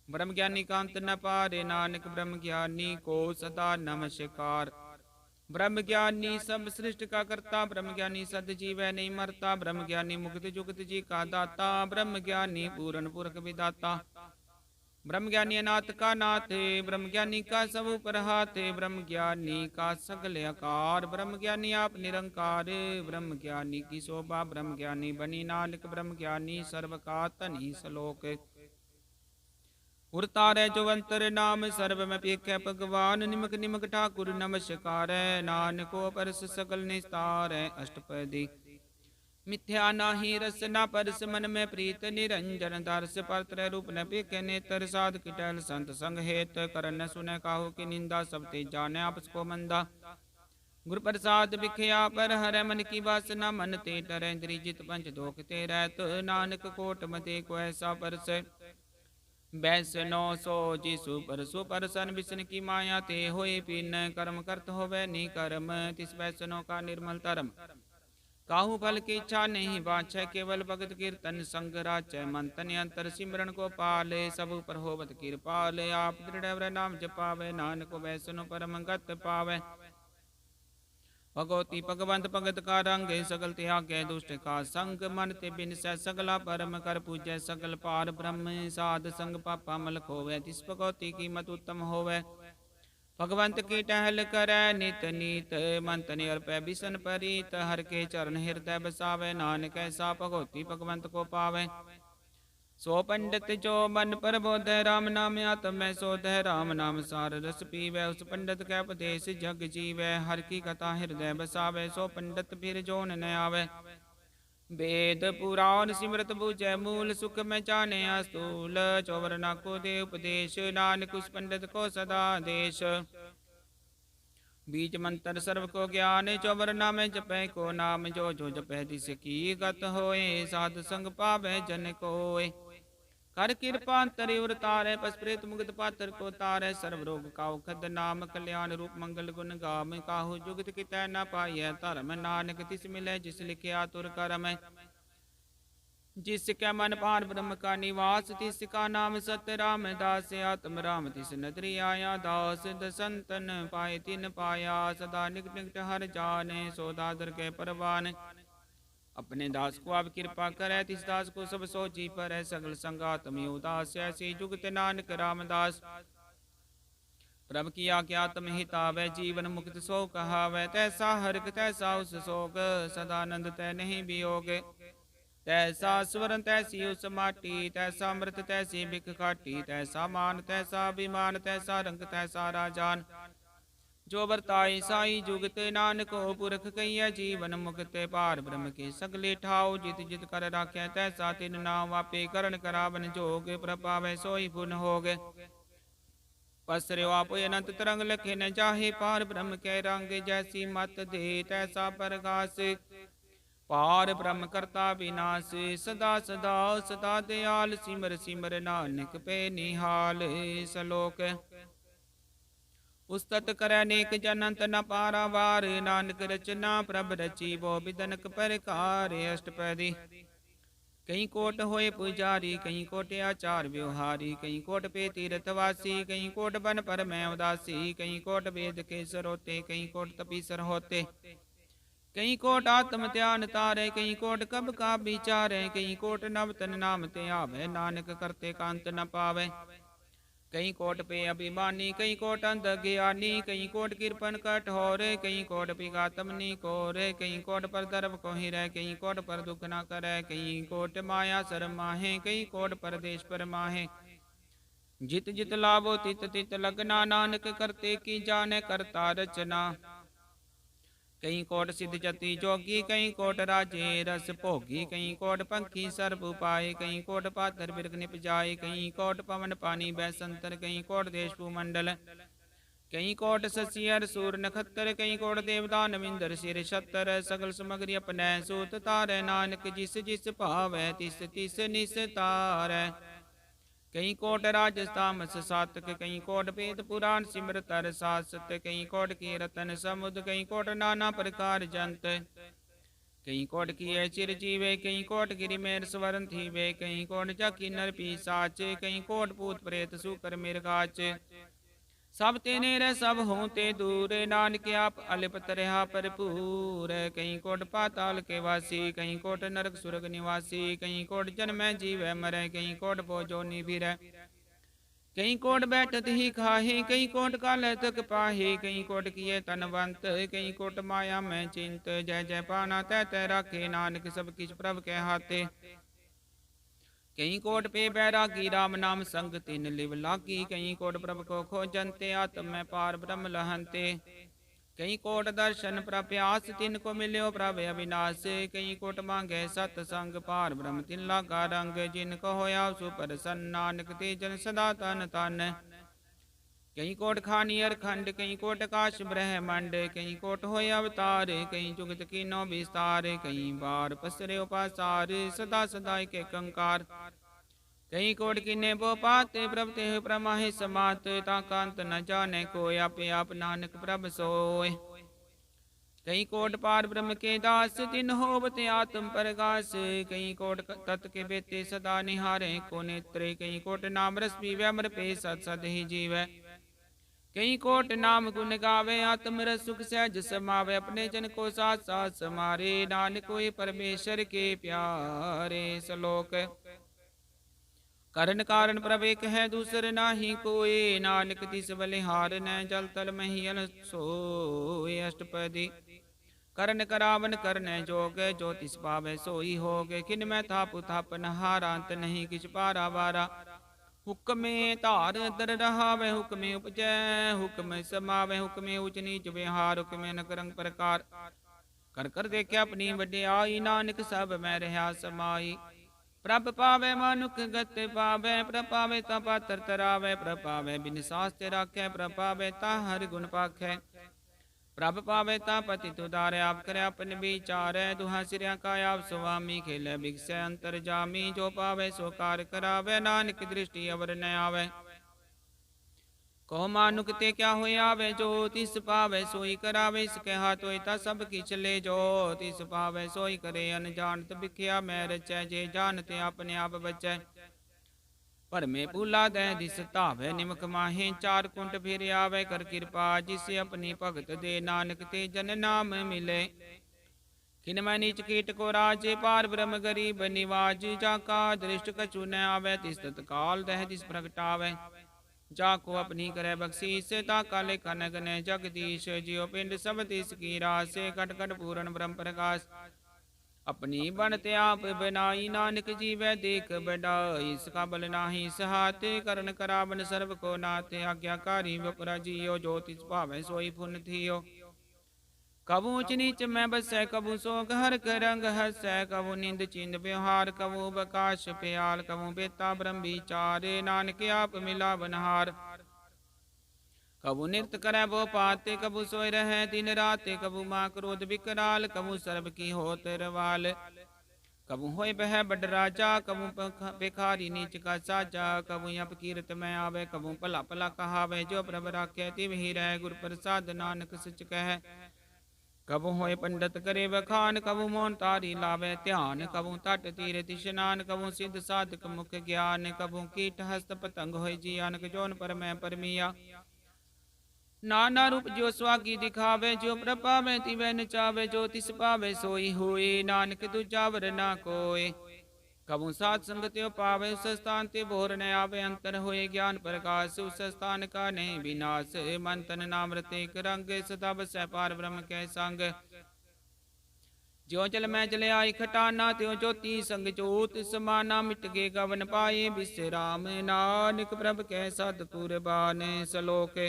ब्रह्म ज्ञानी का अंत न पारे, नानक ब्रह्म ज्ञानी को सदा नमस्कार। ब्रह्म ज्ञानी सब सृष्टि का करता, ब्रह्म ज्ञानी सद जीवै नहीं मरता। ब्रह्म ज्ञानी मुक्त जुगत जी का दाता, ब्रह्म ज्ञानी पूर्ण पुरख विदाता। ब्रह्म ज्ञानी अनाथ का नाथ, ब्रह्म ज्ञानी का सब ऊपर हाथ। ब्रह्म ज्ञानी का सगल आकार, ब्रह्म ज्ञानी आप निरंकार। ब्रह्म ज्ञानी की शोभा, ब्रह्म ज्ञानी बनी नानक। ब्रह्म ज्ञानी सर्व का तनि सलोक। उर तारै जो अंतर नाम सर्व में पेखै भगवान निमक निमक ठाकुर नमस्कार नानको परस सकल निस्तार अष्टपदी मिथ्या नाही रस ना परस मन में प्रीत निरंजन दर्श परत्र रूप न पेख नेत्र साध किटल संत संग हेत करन सुन काहू की निंदा सब ते जाने आपस को मंदा गुरु प्रसाद बिखया पर हर मन की वासना मन ते टरै द्रिजित पंच दोख ते रहत नानक कोट मते को ऐसा परस बैसनो सो जिसु परसु परसन विष्ण की माया ते होए पिन कर्म करत होवे नि कर्म तिस बैसनो का निर्मल धर्म काहू फल की इच्छा नहीं बाछै केवल भगत कीर्तन संग राचै मन तन अंतर सिमरन को पाले सब पर होवत कृपाल आप दृढ़ नाम जपावे नानक वैसनो परम गत पावे भगवती भगवंत भगत का रंग सगल त्याग दुष्ट का संग मन ते बिन सै सगला परम कर पूजै सगल पार ब्रह्म साध संग पापा मल खोवे तिस भगवती की मत उत्तम होवे भगवंत की टहल करै नित नीत मन तनि अर्पै बिसन परीत हर के चरण हृदय बसावे नानक ऐसा भगवती भगवंत को पावे सो पंडित जो मन पर बोधै राम नाम आत्म सोधै राम नाम सार रस पीवै उस पंडित कै उपदेश जग जीवै हर की कथा हृदय बसावे सो पंडित फिर जोन न आवे वेद पुराण सिमरत बुझै मूल सुख में जाने अस्तूल चौवरना को दे उपदेश नानक उस पंडित को सदा देश बीज मंत्र सर्व को ज्ञान चौवरना में जपै को नाम जो जो जपै तिस की गत होए साध संग पावै जन कोय कर कृपा अंतरि उर तारै पसप्रेत मुगत पात्र को तारै सर्व रोग काउ खद नाम कल्याण रूप मंगल गुण गाम काहू जुगत कितै न पाइय धर्म नानक तिस मिलै जिस लिखिया तुर करम जिसके मन पार ब्रह्म का निवास तिसका नाम सत्य रामदास आत्म राम तिस नदरी आया दास दसंतन पाए तिन पाया सदा निकट निकट हर जाने सोदादर के परवान अपने दास को आप कृपा करे तिस दास को सब सोची पर सगल संगात में उदास ऐसी जुगत नानक रामदास प्रभ की आज्ञा तम हितावै जीवन मुक्त सो कहावै तैसा हरक तैसा उस सोग सदानंद तै नहीं वियोग तैसा स्वरण तैसी उस माटी तैसा अमृत तैसी बिख काटी तैसा मान तैसा अभिमान तैसा रंग तैसा राजान जो बरताई साई जुगत नानक पुरख कहिए जीवन मुक्त पार ब्रह्म के सगले ठाओ जित जित कर राख्या तैसा तिन नाम वापे करण करावन जोग प्रपावै सोई पुन होग पसर्यो आप अनंत तरंग लखे न जाहे पार ब्रह्म के रंग जैसी मत दे तैसा प्रकाश पार ब्रह्म करता विनाश सदा सदा सदा दयाल सिमर सिमर नानक पे निहाल सलोक उस्तत कर अनेक जनंत न पारावार नानक रचना प्रभ रची वो बिदनक परकार अष्टपदी कहीं कोट होए पुजारी कहीं कोट आचार व्यवहारी कहीं कोट पे तीर्थवासी कहीं कोट बन पर मैं उदासी कहीं कोट वेद के सरोते कहीं कोट तपीसर होते कहीं कोट आत्म ध्यान तारे कहीं कोट कब का विचारे कहीं कोट नवतन नाम ते आवे नानक करते कांत न पावे कहीं कोट पे अभिमानी कहीं कोट अंध ज्ञानी कहीं कोट कृपन कठोर कहीं कोट पिगातम निकोर कहीं कोट पर दर्भ को ही रह कहीं कोट पर दुख न करे कहीं कोट माया सर माहे कहीं कोट परदेश पर माहे जित जित लाभो तित तित लगना नानक करते की जाने करता रचना कहीं कोट सिद्ध जति जोगी कहीं कोट राजे रस भोगी कहीं कोट पंखी सर्प उपाय कहीं कोट पातर बिरख निप जाय कहीं कोट पवन पानी बैसंतर कहीं कोट देश भूमंडल कहीं कोट ससियर सूर नखत्तर कहीं कोट देवता नविंदर सिर छत्तर सगल समग्री अपने सूत तारे नानक जिस जिस भावै तिस तिस निस्तार कहीं कोट राजस्तामस सातक कहीं कोट वेद पुराण सिमरत तर सासत कहीं कोट की रतन समुद कहीं कोट नाना प्रकार जंत कहीं कोट की चिर जीवे कहीं कोट गिरि मेर स्वरण थीवे कहीं कोट जाकी नर पीसाच कहीं कोट पूत प्रेत सुकर मिर्गाच सब तेने रे सब हों ते दूर नानक आप अलिपत रहा भरपूर कहीं कोट पाताल के वासी कहीं कोट नरक सुरग निवासी कहीं कोट जन्म जीव मरै कहीं कोट भोजोनी भी कहीं कोट बैठत ही खाहे कहीं कोट काल तक पाहे कहीं कोट किए तनवंत कहीं कोट माया में चिंत जय जय पाना तय तय राखे नानक सब किछ प्रभ के हाथे कई कोट पे बैरागी राम नाम संग तिन लिव लागी। कई कोट प्रभ को खोजनते आत्म में पार ब्रह्म लहनते। कई कोट दर्शन प्रप्यास तिन को मिल्यो प्रभ अविनाश। कई कोट मांगे सतसंग पार ब्रह्म तिन लागा रंग। जिनको होया सुप्रसन्न नानक ते जन सदा तन तन। कई कोट खानी अरखंड कई कोट काश ब्रह्मंड। कई कोट होय अवतार कई जुगत कीनो विस्तार। कई बार पसरे उपासार सदा सदा के कंकार। कई कोट किन्ने बो पात प्रभ ते प्रमाहि समात। ताकांत न जाने कोय आपे आप नानक प्रभ सोय। कई कोट पार ब्रह्म के दास तिन होवते आत्म प्रगास। कई कोट तत् के बेते सदा निहारे को नेत्रे। कई कोट नाम रस पीवे अमर पे सत सद ही जीवै। कई कोट नाम गुण गावे आत्म रस सुख सहज समावे। अपने जन को साथ साथ समारे नानक कोई परमेश्वर के प्यारे। श्लोक करण कारण प्रभ एक है दूसर नाही कोई। नानक तिस बलिहार न जल तल महियल सोय। अष्टपदी करण करावन करने जोग जो तिस पावे सोई होगे। किन में थाप थापन हारांत नहीं किछ पारा वारा। हुक्मे धार दर रहावे हुक्मे उपजै। हुक्म समावे हुक्मे उच नीच विहार। हुक्मे नक रंग प्रकार कर कर देखे अपनी वड्याई। नानक सब मैं रहा समाई। प्रभ पावे मानुख गत पावे। प्रभ पावे ता पात्र तरावे। प्रभ पावे बिन शास्त्र राखे। प्रभ पावे ता हर गुण पाखै। प्रभ पावे ता पति तुदारे आप करे अपन विचार। दुहा सिरिया का आप स्वामी खेले बिगसै अंतर जामी। जो पावे सो कार करावे नानक दृष्टि अवर न आवे। को मानुक ते क्या होय आवे। जो तिस पावे सोई करावे। इसके हाथ होता सब किछ ले। जो तिस पावे सोई करे अनजानत बिख्या मैं रचै। जे जानते अपने आप बचै पर में भूला दे दिस धावे। निमक माहे चार कुंट फिर आवे। कर कृपा जिसे अपनी भगत दे। नानक ते जन नाम मिले। किन मैं नीच कीट को राजे पार ब्रह्म गरीब निवाज। जाका दृष्ट कछु न आवे तिस तत्काल दह दिस प्रगटावे। जाको अपनी करे बख्शीस ताका लेखा नगने जगदीश। जियो पिंड सब तिस की रास कट कट पूरन ब्रह्म प्रकाश। अपनी बनते आप बनाई नानक जीवै देख बढ़ाई। इसका बल नाही सहाते करण करावन सर्व को नाते। आज्ञाकारी वपुरा जियो जो तिस भावे सोई पुन थियो। कबू ऊंच नीच मैं बसै कबू सोग हर रंग हसै। कबू निंद चिंद व्यवहार कबू बकाश प्याल। कबू बेता ब्रह्म विचार नानक आप मिला बनहार। कबू नृत्य करे वो पाते कबू सोए रहे दिन राते। कबू माँ क्रोध विकराल कबू सर्ब की होत रवाल। कबू होय बह बड राजा कबू भिखारी नीच का साजा। कबू यप कीरत में आवे कबू भला भला कहावे। जो प्रभ राखे तिव ही रह गुर प्रसाद नानक सच कह। कबू होय पंडित करे बखान कबू मोन तारी लावे ध्यान। कबू तट तीर स्नान कबू सिद्ध साधक मुख ज्ञान। कबू कीट हस्त पतंग होय जियानक जोन पर मैं परमिया। नाना रूप जो स्वागी दिखावे। जो प्रभावे तिवै नचावे। जो तिस पावे सोई होए नानक दूजा वर ना कोय। कबू सात संगत्यो पावे उस स्थान ते बोर न आवे। अंतर होए ज्ञान प्रकाश उस स्थान का नहीं विनाश। मन तन नाम रते एक रंग सदा बसै पार ब्रह्म के संग। ज्यों जल में जल आई खटाना त्यों ज्योति संग जोत समाना। मिट गे गवन पाए विश्राम नानक प्रभ कै सतपुर बान। श्लोक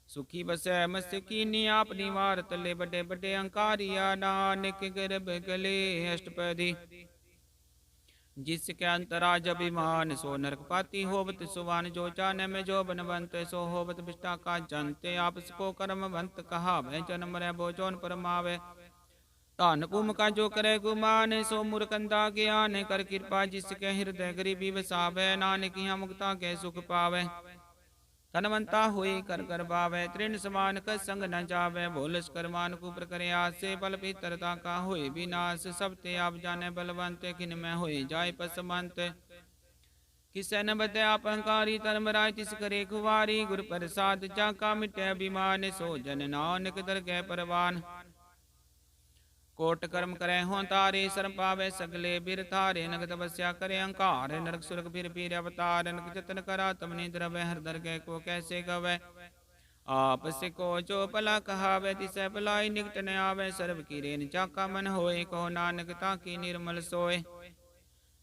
सुखी बसै मस्त कीनी आपनी वार तले। बड़े बड़े अंकारिया नानक गर्भ गले। अष्टपदी जिसके अंतराज अभिमान सो नरक पाती होवत सुवान। जो जाने में जो बनवंत सो होवत विष्टा का जनते। आपस को कर्मवंत कहावे जन्म रे बोजोन परमावे। धन भूमिका जो करे गुमान सो मूर्खंदा ज्ञान। कर कृपा जिसके हृदय गरीबी वसावे। नानक यहाँ मुक्ता के सुख पावे। धनवंता हुई कर कर पावे तृण समान का संग न जावे। भोलस करमान कुपर करे आसे बल भीतरता का हुए विनाश। सब ते आप जाने बलवंत खिन में हुए जाय पसमंत। किसे न बदे आप अहंकारी धर्म राय तिस करे खुवारी। गुर प्रसाद जाका मिटे अभिमान सो जन नानक दर गए परवान। कोट कर्म करे हों तारे शर्म पावे सगले बिर थारे। नग तपस्या करे अहंकार नरक सुरग फिर पीर अवतार। नग जतन करा तम निद्रव हृदर गए को कैसे गवे। आप से को जो भला कहावे तिसै भलाई निकट न आवे। सर्व की रेन जाका मन होए कहो नानक ताकी निर्मल सोए।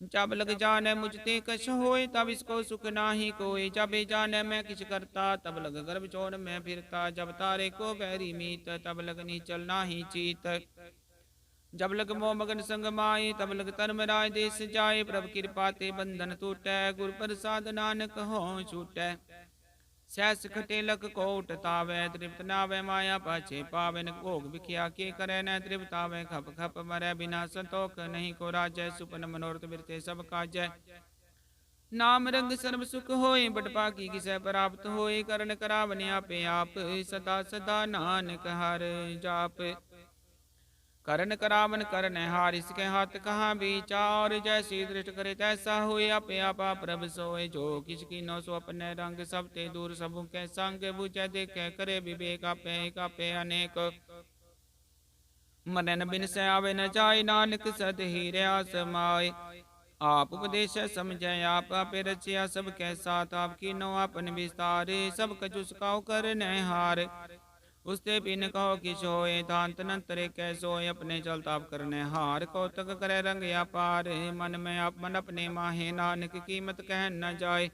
जब लग जाने मुझते कछ होए, तब इसको सुख नाही कोई। जब जाने मैं किछ करता, तब लग गर्भ चोर में फिरता। जब तारे को बैरी मीत, तब लग निचल नाही चीत। जब लग मोह मगन संग माए, तब लग धर्म राय देश जाए। प्रभु कृपा ते बंधन टूटै, गुर प्रसाद नानक हो छूटै। सैस खटेलक कोट तावै, तृप्त नावै माया पाछे पावै। न भोग विख्या के करे, न तृप्त आवै खप खप मरै। बिना संतोख नहीं को राजै, सुपन मनोरथ बिरते सब काजै। नाम रंग सर्व सुख होए, बट पाकी किसै प्राप्त होए। करण करावन आपे आप, सदा सदा नानक हर जाप। करण करावन करन हार, इसके हाथ कहाँ विचार। जैसी दृष्ट करे तैसा होए, आपे आपा प्रभ सोए। जो किस कीनो सो अपने रंग, सब ते दूर सबु के संग। बुझे देखे करे विवेक, आपे एक आपे अनेक। मनन बिन से आवे न जाय, नानक सद ही रहा समाय। आप उपदेश समझै, आप आपे रचिया सब के साथ। आपकी नो आपन विस्तार, सब कछु सुखाओ कर हार। उसते बिन कहो किस होए, तांत नंतरे कैसोए। अपने चल ताप करने हार, कौतक करे रंग या पार। मन में आप मन अपने माहे, नानक कीमत कह न जाए।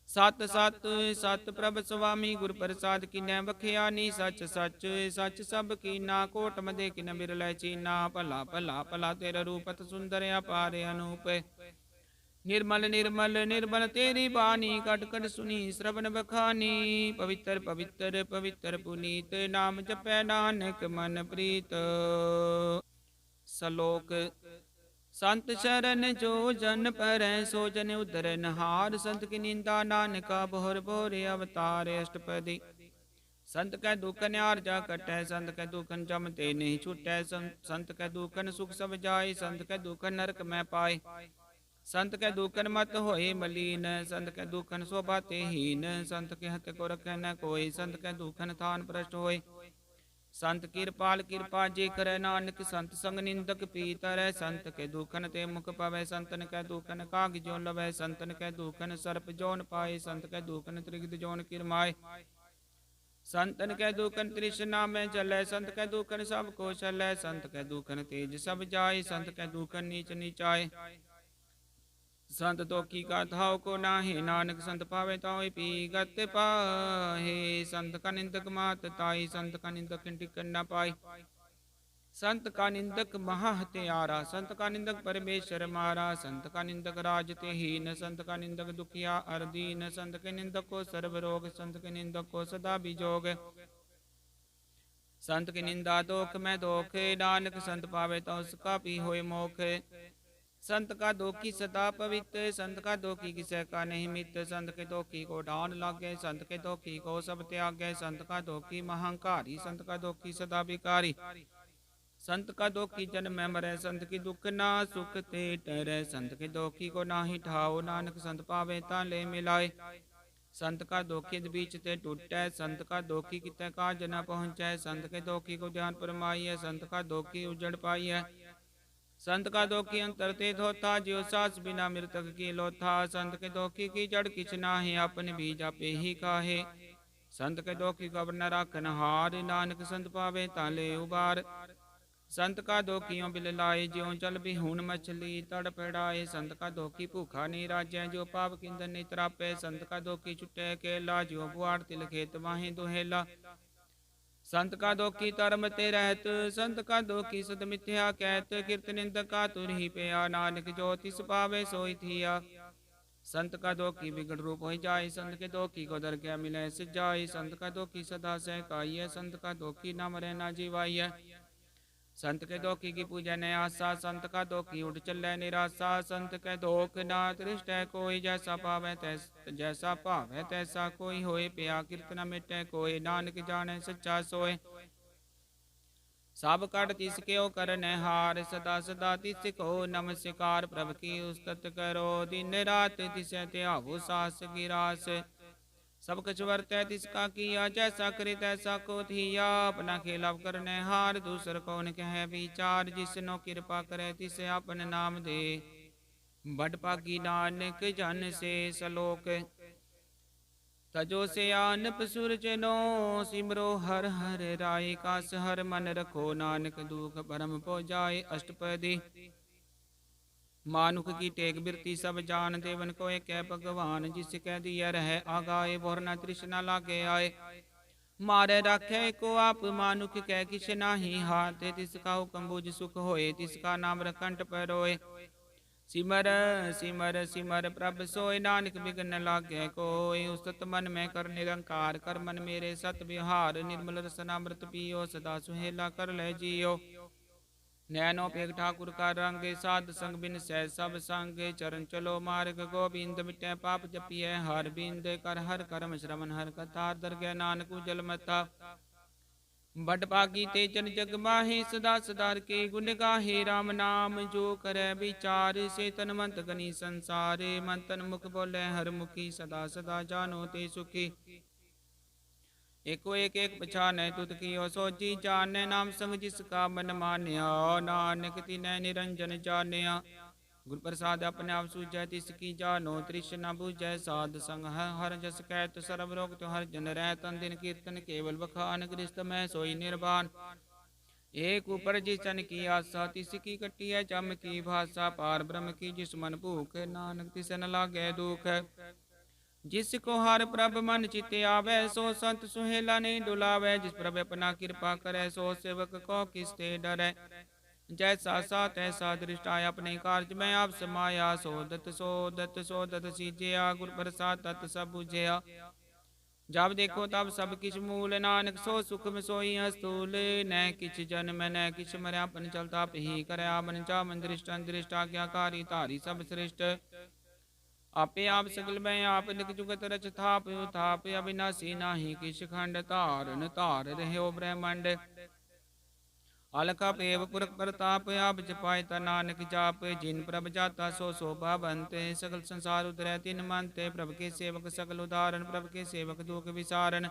सत सत सत प्रभ स्वामी, गुर प्रसाद किनै बखियानी। सच सच सच सब कीना, कोट मदे किन बिरलै चीना। भला भला भला तेरा रूपत सुंदर, अपार अनूप। निर्मल निर्मल निर्मल तेरी बानी, कट कट सुनी श्रवण बखानी। पवित्र पवित्र पवित्र पुनीत, नाम जपै नानक मन प्रीत। सलोक। संत शरण जो जन परै, सो जन उद्धरन हार। संत की निंदा नानका, बहुर बहुर अवतार। अष्टपदी। संत कै दुख न्यार जा कटै, संत कै दुखन जम ते नहीं छुटै। संत कै दुखन सुख सब जाय, संत कै दुखन नरक में पाए। संत कै दुखन मत होए मलीन, संत कै दुखन शोभा ते हीन। संत के हत को रखै न कोई, संत कै दुखन थान भ्रष्ट होए। संत कृपाल कृपा जे करे, नानक संत संग निंदक पीतर। संत के दुखन ते मुख पवै, संतन कै दुखन काग जो लवै। संतन कै दुखन सर्प जोन पाए, संत कै दुखन त्रिगद जोन किरमाए। संतन कै दुखन तृष्णा में जलै, संत कै दुखन सब को छलै। संत कै दुखन तेज सब जाय, संत कै दुखन नीच नीचाए। संत दुखी का थाव को नाहे, नानक संत पावे तावे पी गत पाहे। संत का निंदक मात ताई, संत का निंदक टिकन न पाए। संत का निंदक महा हत्यारा, संत का निंदक परमेश्वर मारा। संत का निंदक राज ते हीन, संत का निंदक दुखिया अरदीन। संत के निंदक को सर्व रोग, संत के निंदक को सदा बिजोग। संत की निंदा दोख में दोख, नानक संत पावे तो उसका भी होए मोख। संत का दोखी सदा पवित्र, संत का दोखी किसे का नहीं मित्र। संत के दोखी को ढान लागे, संत के दोखी को सब त्यागे। संत का दोखी महंकारी, संत का दोखी सदा विकारी। संत का दोखी जन्म में मरे, संत की दुख ना सुख ते टरे। संत के दोखी को नाही ठाओ, नानक संत पावे ताले मिलाए। संत का दोखी बीच ते टूटै, संत का दोखी किते काज न पहुँचै। संत के दोखी को ध्यान परमाइय, संत का दोखी उजड़ पाइय। संत का दोखी अंतर ते धोता, जियो सास बिना मृतक की लोथा। संत के दोखी की जड़ किछ नाहि, अपने बीज आपे ही काहे। संत के दोखी कबर न राखन हार, नानक संत पावे ताले उबार। संत का दोखियों बिल लाए, ज्यों जल बिहून मछली तड़पड़ाए। संत का दोखी भूखा नहीं राजै, जो पाप किंदन नहीं त्रापे। संत का दोखी छुटे केला, ज्यों बुआड़ तिल खेत माही दुहेला। संत का दोखी धर्म ते रहत, संत का दोखी सद मिथ्या कहत। कीर्त निंदक का तुर ही पेया, नानक जो तिस पावे सोई थिया। संत का दोखी बिगड़ रूप हो जाए, संत के दोखी को दरगाह मिले सिजाई। संत का दोखी सदा सहकाई, संत का दोखी न मरे न जीवाई। संत के दोखी की पूजा ने आशा, संत का दोखी उठ चले निराशा। संत के दोख ना दृष्ट है कोई, जैसा पावे जैसा पावे तैसा कोई होए। पिया कीर्त न मिटे कोई, नानक जाने सच्चा सोए। सब कट तिसके ओ करन हार, सदा सदा तिसको नमस्कार। प्रभु की उस्तत करो दिन रात, तिसे त्यागो सास गिरास। सब कुछ वर्तै तिसका किया, जैसा करे तैसा को थिया। अपना खेलाव करने हार, दूसर कौन कह विचार। जिसनो कृपा करे तिसे अपन नाम दे, बड़ पागी नानक जन से सलोक। तजो से आन पसुर जनो, सिमरो हर हर राय। कास हर मन रखो, नानक दुख परम पो जाए। अष्टपदी। मानुख की टेक बिरती सब जान, देवन को एक भगवान, जिस कह दिया रहे आगाए, बोर न तृष्णा लागे आए। मारे राखे को आप मानुख कह किछ नाही हाथ, तिसका हुक्म बुझ सुख होए, तिसका नाम रखंट पर रोए। सिमर सिमर सिमर प्रभ सोय, नानक बिघन लागे कोय। उस्तत मन में कर निरंकार, कर मन मेरे सत विहार। निर्मल रसनामृत पियो, सदा सुहेला कर ले जियो। नैनो पेग ठाकुर का रंग, साध संग बिन सह सब संग। चरण चलो मार्ग गोबिंद, मिटे पाप जपिए हर बिंद। कर हर करम श्रवण हर कथा, दरगह नानक उजल मता। बड़ भागी ते जन जग माहे, सदा सदार के गुण गाहे। राम नाम जो करे विचार, से तन मंत गनी संसार। मन तन मुख बोले हर मुखी, सदा सदा जानो ते सुखी। एको एक एक पछाने, तुत कियो सोची जाने। नाम संग जिसका मन मान्या, नानक तिनै निरंजन जानिया। गुर प्रसाद अपने आप सूझै, तिसकी जानो तृष्णा बुझै। साध संग हर जस कहत, सर्व रोग त्यो हर जन रह। तन दिन कीर्तन केवल बखान, गृहस्थ में सोई निर्वाण। एक ऊपर जिसन की आशा, तिसकी कटी है जम की भाषा। पार ब्रह्म की जिस मन भूख, नानक तिस न लागे दुख। जिसको हर प्रभ मन चिते आवे, सो संत सुहेला नहीं डुलावे। जिस प्रभ अपना कृपा करे, सो सेवक को किसते डरे। जैसा सा तैसा दृष्टाय, अपने कार्य में आप समाया। सोदत सीजिया, गुर प्रसाद तत् सब बुझिया। जब देखो तब सब किछ मूल, नानक सो सुख में सोई अस्तूल। न किछ जन्म न किछ मरया, अपन चलता ही करया मन। जामन दृष्ट अंदृष्ट आज्ञाकारी, धारी सब श्रेष्ठ। आपे आप सगल में आप, निक जुगत रच थाप थाप। अविनाशी नाही किछ खंड, तारन तार रहे ब्रह्मंड। अलका पेव पुरख प्रताप, आप जपाय ता नानक जाप। जिन प्रभ जाता सो शोभा बनते, सकल संसार उतरै तिन मनते। प्रभ के सेवक सकल उदाहरण, प्रभ के सेवक दुख विसारण।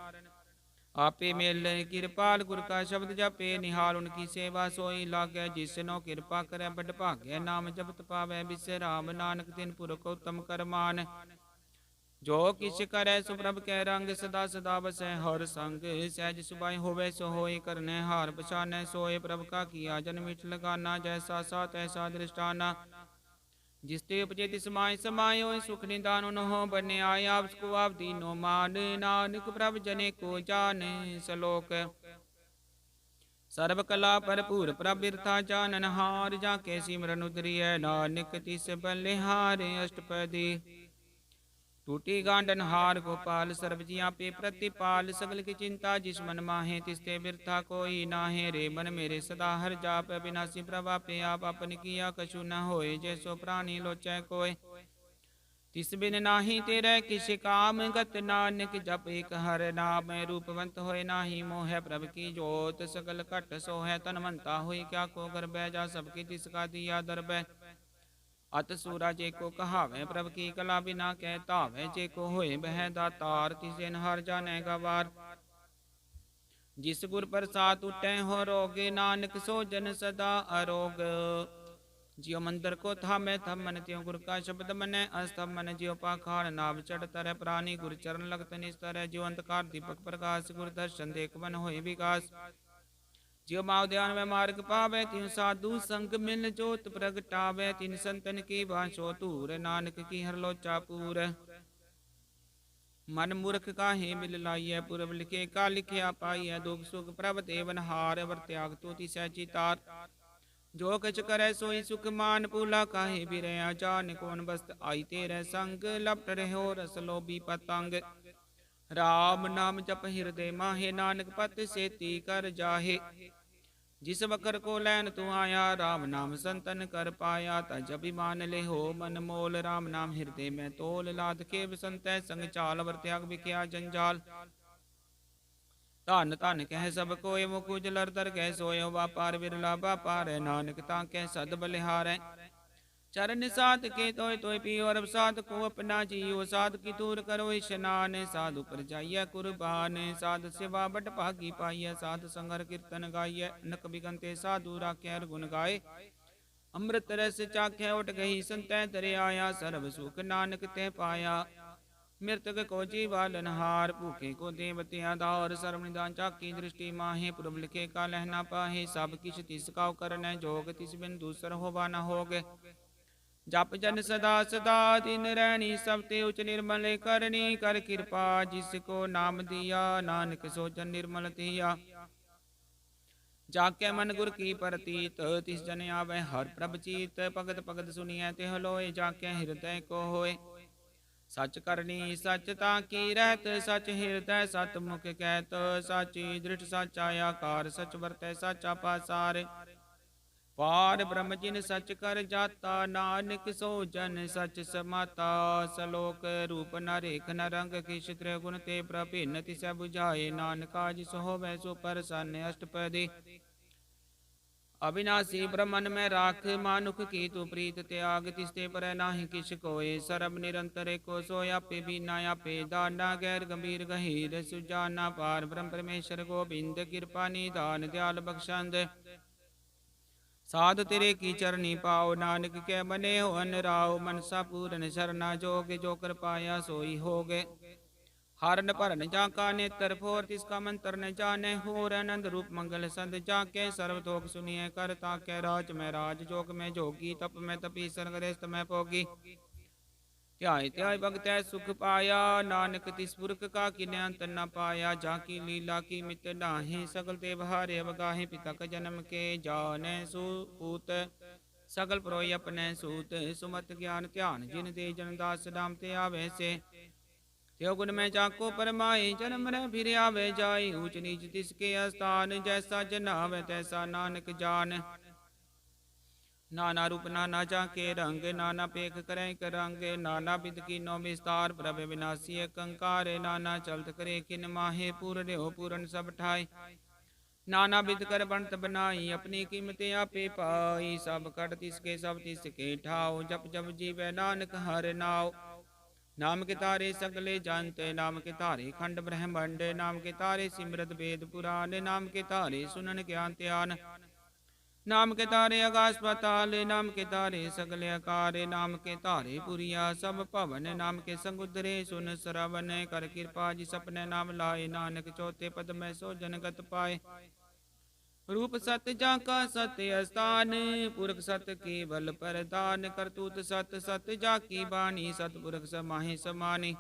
आपे मेल कृपाल, गुर का शब्द जपे निहाल। उनकी सेवा सोई लागे, जिसनो कृपा करे बड़ भाग्य। नाम जपत पावे बिसराम, नानक तिन पुरख उत्तम करमान। जो किछ करे सो प्रभ कै रंग, सदा सदा बसै हर संग। सहज सुबाई होवे सो होय, करने हार पछानै सोए। प्रभ का किया जन मिठ लगाना, जैसा सा तैसा दृष्टाना। जिसते उपजे तिस माय समायो, सुख निदान उन्हों बने आया। उसको आप दीनो मान, नानक प्रभ जने को जाने सलोक। सर्व कला भरपूर प्रभ बिरथा, जानन हार। जाके सिमरन उतरिय, नानक तिस बलिहार। अष्टपदी टूटी गांडन हार गोपाल, सर्वजिया पे प्रतिपाल। सगल की चिंता जिस मन माहे, तिसते बिरथा कोई नाहे। रे मन मेरे सदा हर जाप, अविनाशी प्रभा पे आप। अपन किया कछु न होए, जैसो प्राणी लोचै कोय। तिस बिन नाही तेरे किस काम, गत नानक जप एक हर नाम। रूपवंत होए नाही मोह, प्रभ की जोत सकल घट सोहै। तनवंता हुई क्या को गर्भ, जा सबकी तिसका दिया दरबै। अत सूरा जे को कहावे, प्रभ की कला बिना कह तावे। जे को होए बह दातार, तिसे नहर जाने गवार। जिस गुर प्रसाद उठे हो रोगे, नानक सो जन सदा अरोग। जियो मंदिर को थामे थम मन, त्यों गुर का शब्द मने अस्तम मन। जियो पाखाड़ नाभ चढ़ तरह, प्राणी गुर चरण लगत निस्तर। जियो अंतकार दीपक प्रकाश, गुर दर्शन देख मन होए विकास। जियो माव ध्यान में मार्ग पावे, त्यों साधु संग मिल जोत प्रगटावे। तिन संतन की भाषो तूर, नानक की हर लोचा पूर। मन मूर्ख काहे मिल लाइय, पूर्व लिखे का लिखिया पाइय। दुख सुख प्रभ देवन हार, वर त्याग तो तिसै चितार। जो कछ करे सोई सुख मान, पूला काहे बिरया जान। कौन बस्त आई तेरे संग, लपट रहो रस लोभी पतंग। राम नाम जप हृदय माहे, नानक पत सेती कर जाहे। जिस बकर को लैन तू आया, राम नाम संतन कर पाया। तज अभिमान ले हो मन मोल, राम नाम हृदय में तोल। लाद के बसंत संग चाल, वर त्याग बिख्या जंजाल। धन धन कह सब कोय, मुख उजलर दर कह सोयो। व्यापार बिरला व्यापार, नानक ताके सद बलिहारै। चरण साध के तोय तोय पियो, और साध को अपना जियो। साध की दूर करो स्नान, साधु पर जाइय कुर्बान। साध सेवा बट भागी पाइय, साध संगर कीर्तन गाइय। नक बिगंते साधु राख्य गुण गाए, अमृत रस चाख्य उठ गई। संतै तरे आया, सर्व सुख नानक ते पाया। मृतक को जीवालन हार, भूखे को देवते आधार। सर्व निदान चाकी दृष्टि माहे, पूर्व लिखे का लहना पाहे। सब किछ तिस का करनै जोग, तिस बिन दूसर होवा न होग। जप जन सदा सदा दिन रहनी, सब ते उच निर्मल करनी। कर कृपा जिसको नाम दिया, नानक सो जन निर्मल थिया। जाके मन गुर की परतीत, तिस जन आवे हर प्रभ चीत। भगत भगत सुनिए तिह लोय, जाके हृदय को होय। सच करनी सच ताकी रहत, सच हृदय सत मुख कहत। साची दृढ़ साचा आकार, सच वरतै साचा पासार। पार ब्रह्म जिन सच कर जाता, नानक सो जन सच समाता। सलोक रूप न रेख न रंग, किस त्रिगुण ते प्रभिन्न तिसै बुझाए। नानका जिस होवै सो प्रसन्न अष्टपदी। अविनाशी ब्रह्मन में राख, मानुख की तू प्रीत त्याग। तिसते पर नाही किस कोय, सरब निरंतर को सोया पे बीना या पे दाना। गैर गंभीर गहीर सुजाना, पार ब्रह्म परमेश्वर गोविंद। कृपा निधान दयाल बख्शंद, साध तेरे की चरनी पाओ। नानक के बने हो अन राव, मनसा पूरन शरणा जोग। जो कर पाया सोई हो गए, हरन भरन जाका नेत्र फोर। तिसका मंत्र न जाने होर, आनंद रूप मंगल संत जाके। सर्वतोक सुनिए कर ताके, राज में राज जोग में जोगी। तप में तपी सरगरेस्त में भोगी, ध्याय ध्याय भगत सुख पाया। नानक तिस पुरख का किन्य अंत न पाया। जाकी लीला की मित नाहि, सकल ते बहारे अवगाहे। पिता का जन्म के जाने सुपूत, सकल प्रोय अपने सूत। सुमत ज्ञान ध्यान जिन दे, जन दास नाम ते आवे से। त्यो गुण में जाको परमाए, जन्म रे फिर आवे जाए। ऊंच नीच तिसके स्थान, जैसा जनावे तैसा नानक जान। नाना रूप नाना जाके रंग, नाना पेख करे कर रंग। नाना विध की नो विस्तार, प्रभ विनाशी कंकार। नाना चलत करे किन माहे, पूर्ण हो पूर्ण सब ठाय। नाना विध कर बनत बनाई, अपनी कीमत आपे पाई। सब कट तिसके सब तिसके ठाव, जप जप जीवै नानक हर नाव। नाम के तारे सगले जानते, नाम के तारे खंड ब्रह्मंड। नाम के तारे सिमरत वेद पुराण, नाम के तारे सुनन ज्ञान ध्यान। नाम के तारे आकाश पाताल, नाम के तारे सगले आकार। नाम के तारे पुरिया सब भवन, नाम के समुद्रे सुन श्रवण। कर कृपा जिस अपने नाम लाए, नानक चौथे पद में सो जनगत पाए। रूप सत जाका सत्य स्थान, पुरख सत केवल परदान। करतूत सत सत जाकी बानी, सतपुरख समाहि समानी।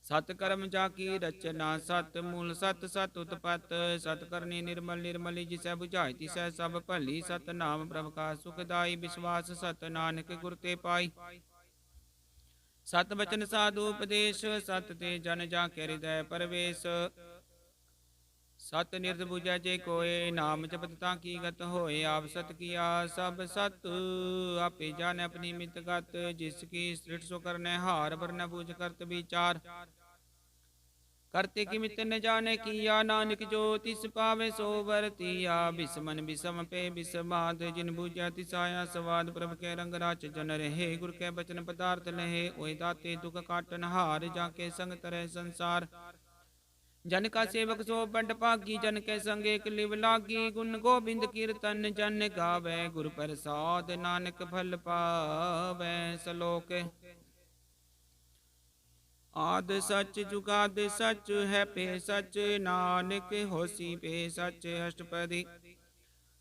सत कर्म जाकी रचना सत, मूल सत सत उत्पत। सत करनी निर्मल निर्मली, जिसै बुझाई तिसै सब भली। सत नाम प्रभ का सुखदाई, विश्वास सत नानक गुर ते पाई। सत बचन साधु उपदेश, सत ते जन जाके हृदय परवेश। सत निरत बुझै जे कोय, नाम जपत ताकी गत होए। आप सत किया सब सत, आपे जाने अपनी मित गत। जिसकी सृष्ट सो करने हार, बर न बूझ करत विचार। करते की मित न जाने किया, नानक जो तिस पावे सो वर्तिया। बिसमन बिसम पे बिसमाद, जिन बूझा तिसाया स्वाद। प्रभ के रंग राच जन रहे, गुर के बचन पदार्थ लहे। ओय दाते दुख काटन हार, जाके संग तरह संसार। जन का सेवक सो बड़ भागी, जन के संग एक लिव लागी। गुण गोबिंद कीर्तन जन गावे, गुर प्रसाद नानक फल पावे। सलोक आद सच जुगाद सच है पे सच, नानक होसी पे सच अष्टपदी।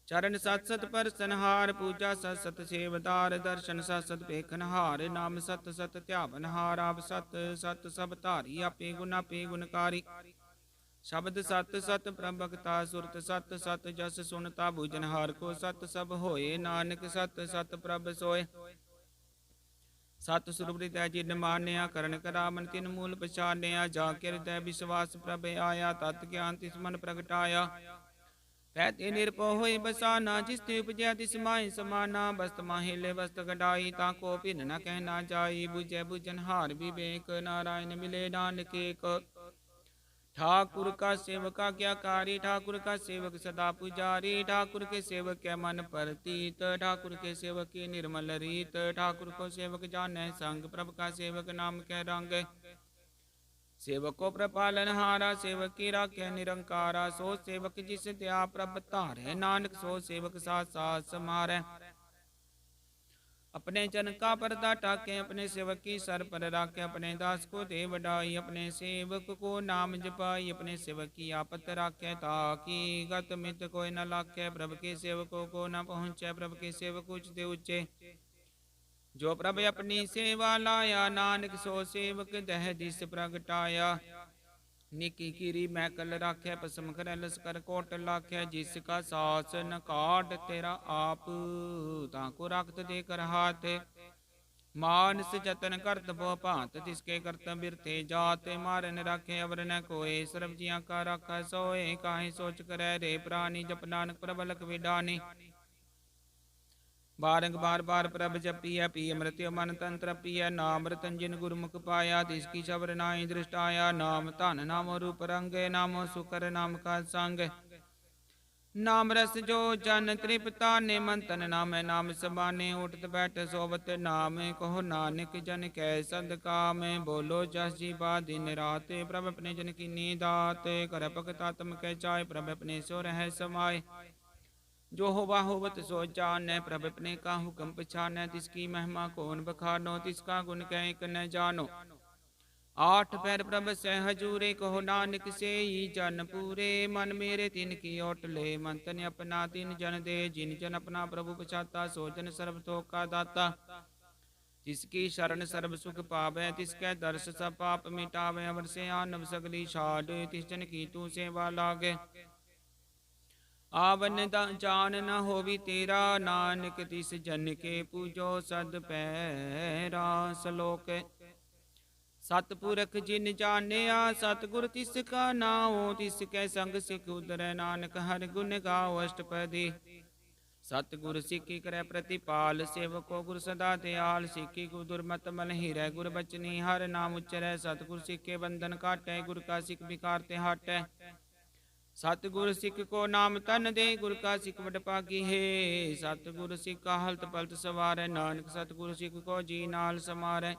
चरण सत सत पर संहार, पूजा सत सत सेवदार। दर्शन सत सत पेखनहार, नाम सत सत ध्यावनहार। आप सत सत सब धारी, आपे गुण गुणकारी। शब्द सत सत प्रभक्ता सुरत, सत सत जस सुनता बुझनहार को। सत सब होए नानक, सत सत प्रभ सोए। सत सुरवृत जिन मान्या, करण करामन तिन मूल पछान्या। जाके हृदय विश्वास प्रभ आया, तत् ज्ञान तिस मन प्रगटाया। कहते निरपो होई बसाना, जिस ते उपजया तिस माहि समाना। बस्त माहिले वस्त गडाई, ताको भिन्न न कहना जाई। बुझे बुझनहार विवेक, नारायण मिले नानक एक। ठाकुर का सेवक आज्ञाकारी, ठाकुर का सेवक सदा पुजारी। ठाकुर के सेवक के मन परतीत, ठाकुर के सेवक की निर्मल रीत। ठाकुर को सेवक जाने संग, प्रभु का सेवक नाम के रंग। सेवक को प्रपालन हारा, सेवक की राख्य निरंकारा। सो सेवक जिस त्या प्रभ तारे, नानक सो सेवक साथ साथ समारे। अपने जन का पर्दा टाके, अपने सेवक की सर पर राखे। अपने दास को दे वडाई, अपने सेवक को नाम जपाई। अपने सेवक की आपत राखे, ताकि गत मित कोई न लाखे। प्रभु के सेवकों को न पहुँचे, प्रभु के सेवक ऊंचे ऊंचे। जो प्रभ अपनी सेवा लाया, नानक सो सेवक दह दिस प्रगटाया। निकी कीरी मैकल राख्या, पसम कर लस्कर कोट लाख्या। जिसका शासन काट तेरा आप, ताको रखत दे कर हाथ। मानस जतन करत बो भांत, तिसके करत बिरथे जात। मारन राखे अवर न कोय, सर्व जिया का राखा सोए। काहे सोच करे रे प्राणी, जप नानक प्रबलक विडानी। बारंबार बार प्रभ जपिया, पिय मृत्यु मन तंत्र पिय। नाम रतन जिन गुरमुख पाया, तिसकी सबर नाई दृष्ट आया। नाम धन नामो रूप रंग, नामो सुकर नाम का संग। नाम रस जो जन तृप्ता, ने मंतन नाम नाम समाने। उठत बैठ सोवत नाम, कहो नानक जन कै सद काम। बोलो जस जी बा दिन रात, प्रभ अपने जन की नीदात। कर भगत आत्म कै चाय, प्रभ अपने सो रह समाए। जो होवा होवत सो जानै, प्रभ अपने का हुक्म पछानै। तिसकी महिमा कौन बखानो, तिसका गुण कह न जानो। आठ पैर प्रभ सह हजूरे, कहो नानक से ही जन पूरे। मन मेरे तिन की ओट ले, मन तन अपना तिन जन दे। जिन जन अपना प्रभु पछाता, सो जन सर्व तो का दाता। जिसकी शरण सर्व सुख पावै, तिसकै दर्श सब पाप मिटावै। अवर से आनव सगली छाड़, तिस जन की तू सेवा लागे। आवन जान न होवी तेरा, नानक तिस जन के पूजो सद पैरा। सलोक सतपुरख जिन जानिया, सतगुर तिसका नाओ। तिसकै संग सिख उदरै, नानक हर गुण गाओ। अष्टपदी सतगुर सिखी करे प्रतिपाल, सेवको गुर सदा दयाल। सिखी गुर दुर्मत मल हिरै, गुर बचनी हर नाम उच्चरै। सतगुर सिखे बंधन काटै, गुर का सिख विकार ते हटै। सतगुर सिख को नाम तन दे, गुर का सिख वड पागी है। सतगुर सिख का हलत पलत सवारै, नानक सतगुर सिख को जी नाल समारै।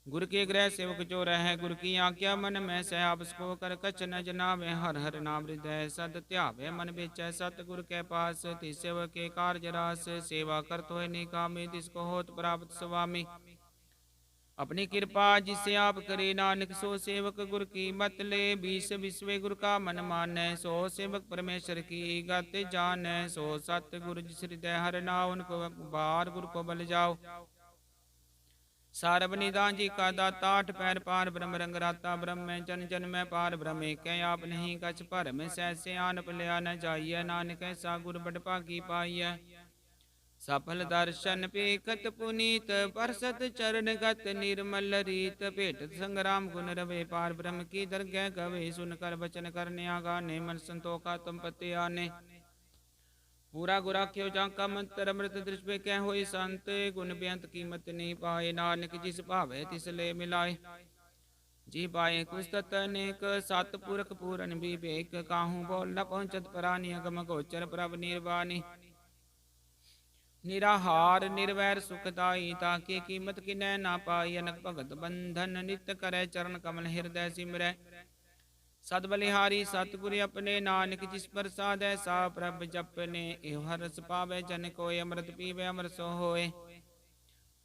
गुर के ग्रह सेवक जो रह, गुर की आज्ञा मन में सह। आपस को कर कछ न जनावे, हर हर नाम हृदय सद ध्यावे। मन बेचै सतगुर के पास, तिस सेवक के कार्य रास। सेवा करत होय निकामी, तिसको होत प्राप्त स्वामी। अपनी कृपा जिसे आप करे, नानक सो सेवक गुर की मत ले। बीस विश्वे गुर का मन मानै, सो सेवक परमेश्वर की गत जानै। सो सत गुर जिस हृदय हर नाउ, उनको बार गुर को बल जाओ। सारब निदान जी का दाता, आठ पैर पार ब्रह्म रंग राता। ब्रह्म में जन जन में पार ब्रह्म एक आप नहीं कछ पर में। सहसे आन पलिया न जाइए, नानक ऐसा गुर बड़ भागी पाइय। सफल दर्शन पेखत पुनीत, परसत चरण गत निर्मल रीत। भेटत संग्राम गुण रवे, पार ब्रह्म की दरगह गवे। सुन कर बचन करने आगाने, मन संतोखा तुम पति आने। पूरा गुराख्यो जाका मंत्र, अमृत दृष्टि कह होई संत। गुण बेअंत कीमत नहीं पाए, नानक जिस भावे तिस ले मिलाए। जी पाए कुस्तत अनेक, सतपुरख पूरन विवेक। काहू बोल न पहुँचत परानी, अगम गोचर प्रभ निर्वाणी। निराहार निर्वैर सुखदाई, ताके कीमत किनै ना पाई। अनक भगत बंधन नित करे, चरण कमल हृदय सिमरै। सद बलिहारी सतगुर अपने, नानक जिस प्रसाद सा प्रभ जपने। एव हरस पावे जन कोय, अमृत पीवे अमर सो होए।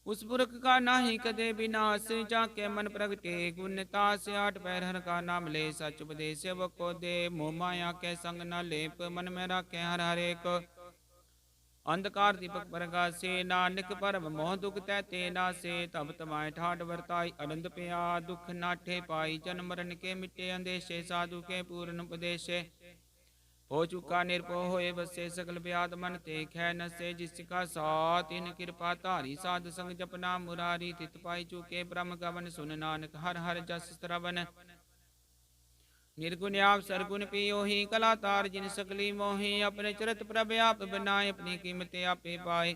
उस पुरख का नाही कदे विनाश, जाके मन प्रगटे गुण तास। आठ पैर हर का नाम ले, सच उपदेश सेवक को दे। मोह माया के संग न लेप, मन में राखे हर हर एक। अंधकार दीपक प्रगासे, नानक परम मोह दुख तैते नासे। तब तमाय ठाठ वर्ताई, अनंद प्या दुख नाठे पाई। जन्म मरण के मिटे अंदेशे, साधु के पूर्ण उपदेशे। हो चुका निरपो होए बसे, सकल व्याध मन ते खै नसे। जिसका साथ इन कृपा धारी, साध संग जपना मुरारी। तित पाई चुके ब्रह्म गवन, सुन नानक हर हर जस श्रवण। निर्गुण आप सरगुण पियो ही, कला तार जिन सकली मोही। अपने चरत प्रभ आप बनाए, अपनी कीमत आपे पाए।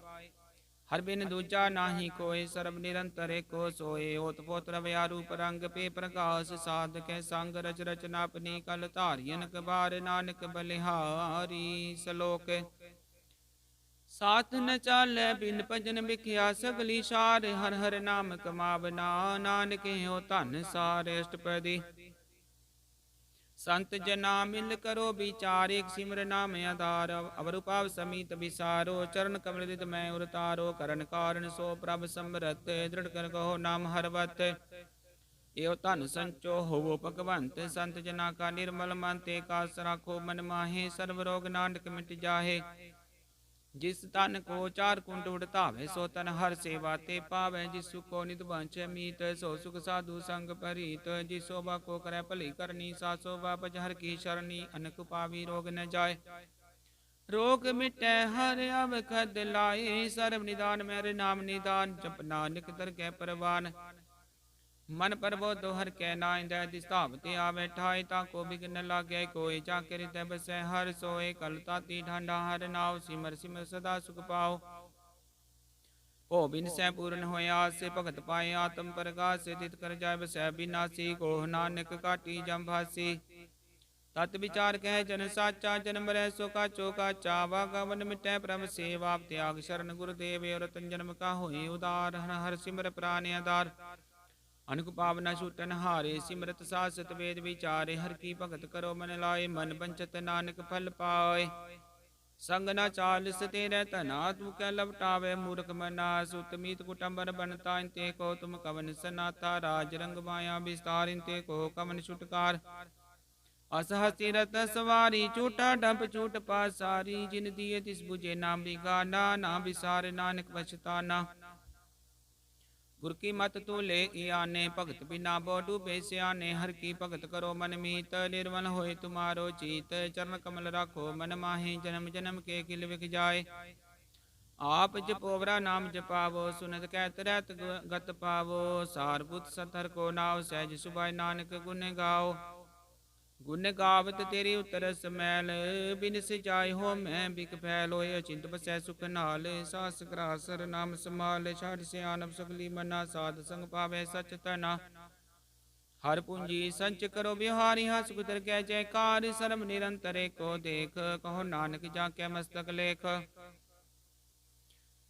हर बिन दूजा नाही कोय, सर्व निरंतर एको सोए। ओत पोत रवया रूप रंग, पे प्रकाश साध के संग। रच रचना अपनी कल धारियन, कबार नानक बलिहारी। सलोक साथ न चालै बिन भजन बिख्या, सगली सार। हर हर नाम कमावना, नानक हो धन सार। अष्टपदी संत जना मिल करो विचार, एक सिमर नाम आधार। अवर उपाव समीत विसारो, चरण कमल रिद मैं उरतारो। करण कारण सो प्रभ समरथ, दृढ़ कर कहो नाम हरवत। एव धन संचो होवो भगवंत, संत जना का निर्मल मन। ते कास राखो मन माहे, सर्व रोग नानक मिट जाहे। जिस तन को चार कुंड उड़तावे सो तन हर सेवा ते पावे। जिसु को नित बांचे मीत सो सुख साधु संग परीत। जिस शोभा को करे भली करनी सा शोभा पजहर की शरणी। अनक पावी रोग न जाय रोग मिटै हर अवखद लाए। सर्व निदान मेरे नाम निदान जप नानक दर कै परवान। मन परबो दोहर कै नाइंदै दिस्तावते आवे ठाई। ताको बिघन लागे कोई जाके हृदय बसै हर सोए। कल ताती ढांडा हर नाव सिमर सिमर सदा सुख पाओ। ओ बिन सै पूर्ण होया से भगत पाए आत्म प्रकाश से। तित कर जाय बसै बिनासी को नानक काटी जम भासी। तत विचार कह जन साचा जन्म रह सो काचो काचा। वागवन मिटै प्रभ सेवा त्याग शरण गुरुदेव। और जन्म का होए उदार हर सिमर प्राण आधार। अनक पावना छूटन हारे सिमरत सासत वेद विचारे। हर की भगत करो मन लाए मन बंचत नानक फल पाए। संग न चाल तेरे तना तू कै लपटावे। मूर्ख मना सुत मीत कुटुंबर बनता। इनते को तुम कवन सनाता। राज रंग माया विस्तार इनते को कवन छुटकार। असहसी रत सवारी चूटा डंप चूट पासारी। जिन दिए तिस बुझे नाम बिगाना ना बिसार नानक पछताना। गुर की मत तू ले आने भगत बिना बो डूबे सियाने। हर की भगत करो मन मीत निर्मल होए तुम्हारो चीत। चरण कमल राखो मन माहे जन्म जन्म के किल विख जाए। आप जपोवरा नाम जपावो सुनत कहत रहत गत पावो। सारभूत सतर को नाव सहज सुभाय नानक गुण गाओ। गुण गावत तेरी उतर समैल बिन सिजाय हो मैं बिक फैल। होए अचिंत बसै सुख नाल सास ग्रासर नाम समाल। छाड़ सियानब सगली मना साध संग पावै सच तना। हर पूंजी संच करो बिहारी हस कुतर कै जयकार। सर्व निरंतर को देख कहो नानक जाके मस्तक लेख।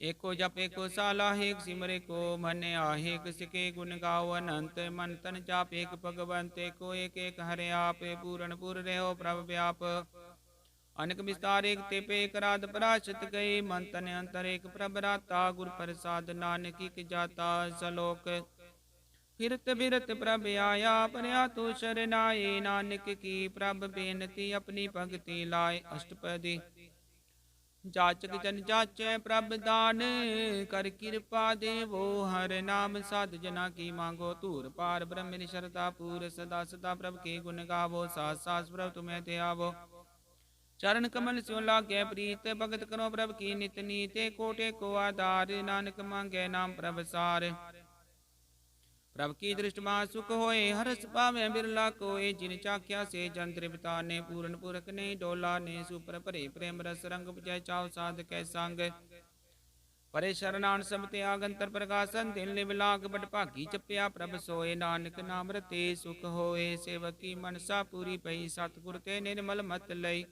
एको जप एको साला हेक सिमरे को मन आहेक। सिके गुण गाओ अनंत मन तन जाप एक भगवंत। एको एक एक हरे आप पूरण पुर रहो प्रभ व्याप। अनक विस्तार एक ते पे एक राध पराशत गए। मन तन अंतर एक प्रभ राता। गुर प्रसाद नानक की जाता सलोक। फिरत बिरत प्रभ आया परया तो शरनाए। नानक की प्रभ बेनती अपनी भगति लाए। अष्टपदी जाचक जन जाचै प्रभ दान। कर कृपा देवो हर नाम साध जना की मांगो। धूर पार ब्रह्म निशरता पूर सदा सदा प्रभ के गुण गावो। सास सास प्रभ तुम्हें ते आवो। चरण कमल स्यो लागे प्रीत भगत करो प्रभ की नित नीत। कोटे को आधार नानक मांगे नाम प्रभ सार। प्रभ की दृष्टि सुख होए हरस पावे बिरला कोय। जिन चाख्या से जन तृप्ता ने पूर्ण पुरख ने डोला ने। सुपर भरे प्रेम रस रंग जय चाव साध कै संग। परे शरणान सब त्याग अंतर प्रकाशन। दिल लिव लाग बट भागी चपिया प्रभ सोए। नानक नाम रते सुख होए। सेवक की मनसा पूरी पई सतगुर ते निर्मल मत लई।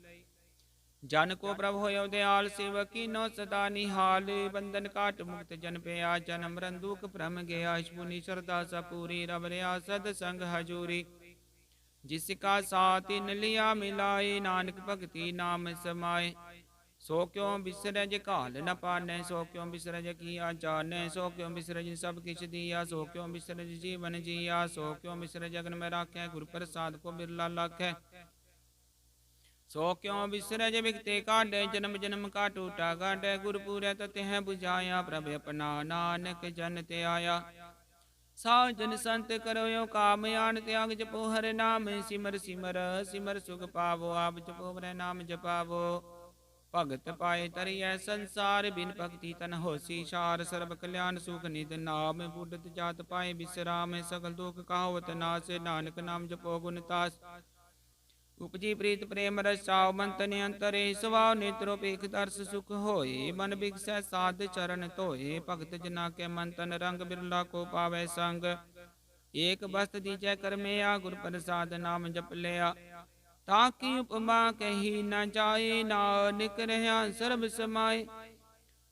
जन को प्रभ होयो दयाल सेवक की नो सदा निहाल। बंधन काट मुक्त जन पया जन्म मरण दुख भ्रम गया। पुनि श्रद्धा सपूरी रब रया सद संग हजूरी। जिसका साथ इन लिया मिलाए। नानक भगति नाम समाए। सो क्यों बिसरज काल न पाने। सो क्यों बिसरज किया जाने। सो क्यों बिसरज सब किछ दिया। सो क्यों बिसरज जीवन जिया। सो क्यों बिसरज अगन में राखे। गुरु प्रसाद को बिरला लाखे। सो क्यों बिसरज बिकते काटे। जन्म जन्म का टूटा गाटे। गुरपुरै तह बुझाया प्रभ अपना। नानक जन ते आया। साजन संत करो यो काम यान त्याग जपो हर नाम। सिमर सिमर सिमर सुख पावो। आप जपो हर नाम जपावो। भगत पाए तरिय संसार। बिन भक्ति तन होसी सार। सर्व कल्याण सुख निध नाम। बुढ़त जात पाए विश्राम। सकल दुख कहावत नाश। नानक नाम जपो गुण तास। उपजी प्रीत प्रेम रसाओ मन तन अंतरे। स्वभाव नेत्रो पेख दर्श सुख होए। मन बिगसै साध चरण धोए। भगत जना के मन तन रंग बिरला को पावै संग। एक बस्त दीजै कर मेया। गुर प्रसाद नाम जप लिया। ताकि उपमा कही न जाए। नानक रहा सर्ब समाए।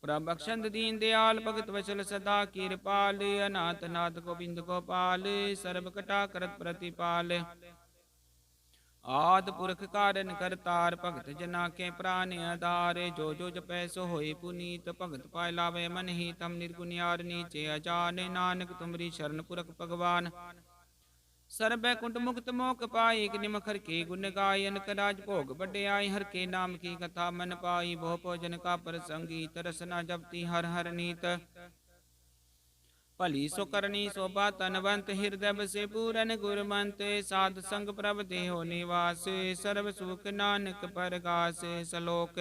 प्रभ बख्शंद दीन दयाल भगत वचल सदा कृपाल। अनाथ नाथ गोविंद गोपाल। सर्व कटा करत प्रतिपाल। आद पुरख कारण करतार। भगत जना के प्राण आधार। जो जो जपै सो होए पुनीत। भगत पाय लावे मन ही तम निर्गुनियार नीचे अजान। नानक तुमरी शरण पुरख भगवान। ਸਰਬੈ ਕੁੰਟ ਮੁਕਤ ਮੋਖ ਪਾਈ, ਕਿ ਨਿਮਖ ਹਰ ਕੀ ਗੁਣ ਗਾਈ। ਅਨਕ ਰਾਜ ਭੋਗ ਵਡਿਆਈ, ਹਰ ਕੇ ਨਾਮ ਕੀ ਕਥਾ ਮਨ ਪਾਈ। ਬਹੁ ਭੋਜਨ ਕਾ ਪ੍ਰਸੰਗੀਤ, ਰਸਨਾ ਜਪਤੀ ਹਰ ਹਰ ਨੀਤ। ਭਲੀ ਸੋ ਕਰਨੀ ਸੋਭਾ ਤਨਵੰਤ, ਹਿਰਦੈ ਬਸੇ ਪੂਰਨ ਗੁਰਮੰਤ। ਸਾਧ ਸੰਗ ਪ੍ਰਭ ਦੇਹੋ ਨਿਵਾਸ, ਸਰਬ ਸੁਖ ਨਾਨਕ ਪਰਗਾਸ। ਸਲੋਕ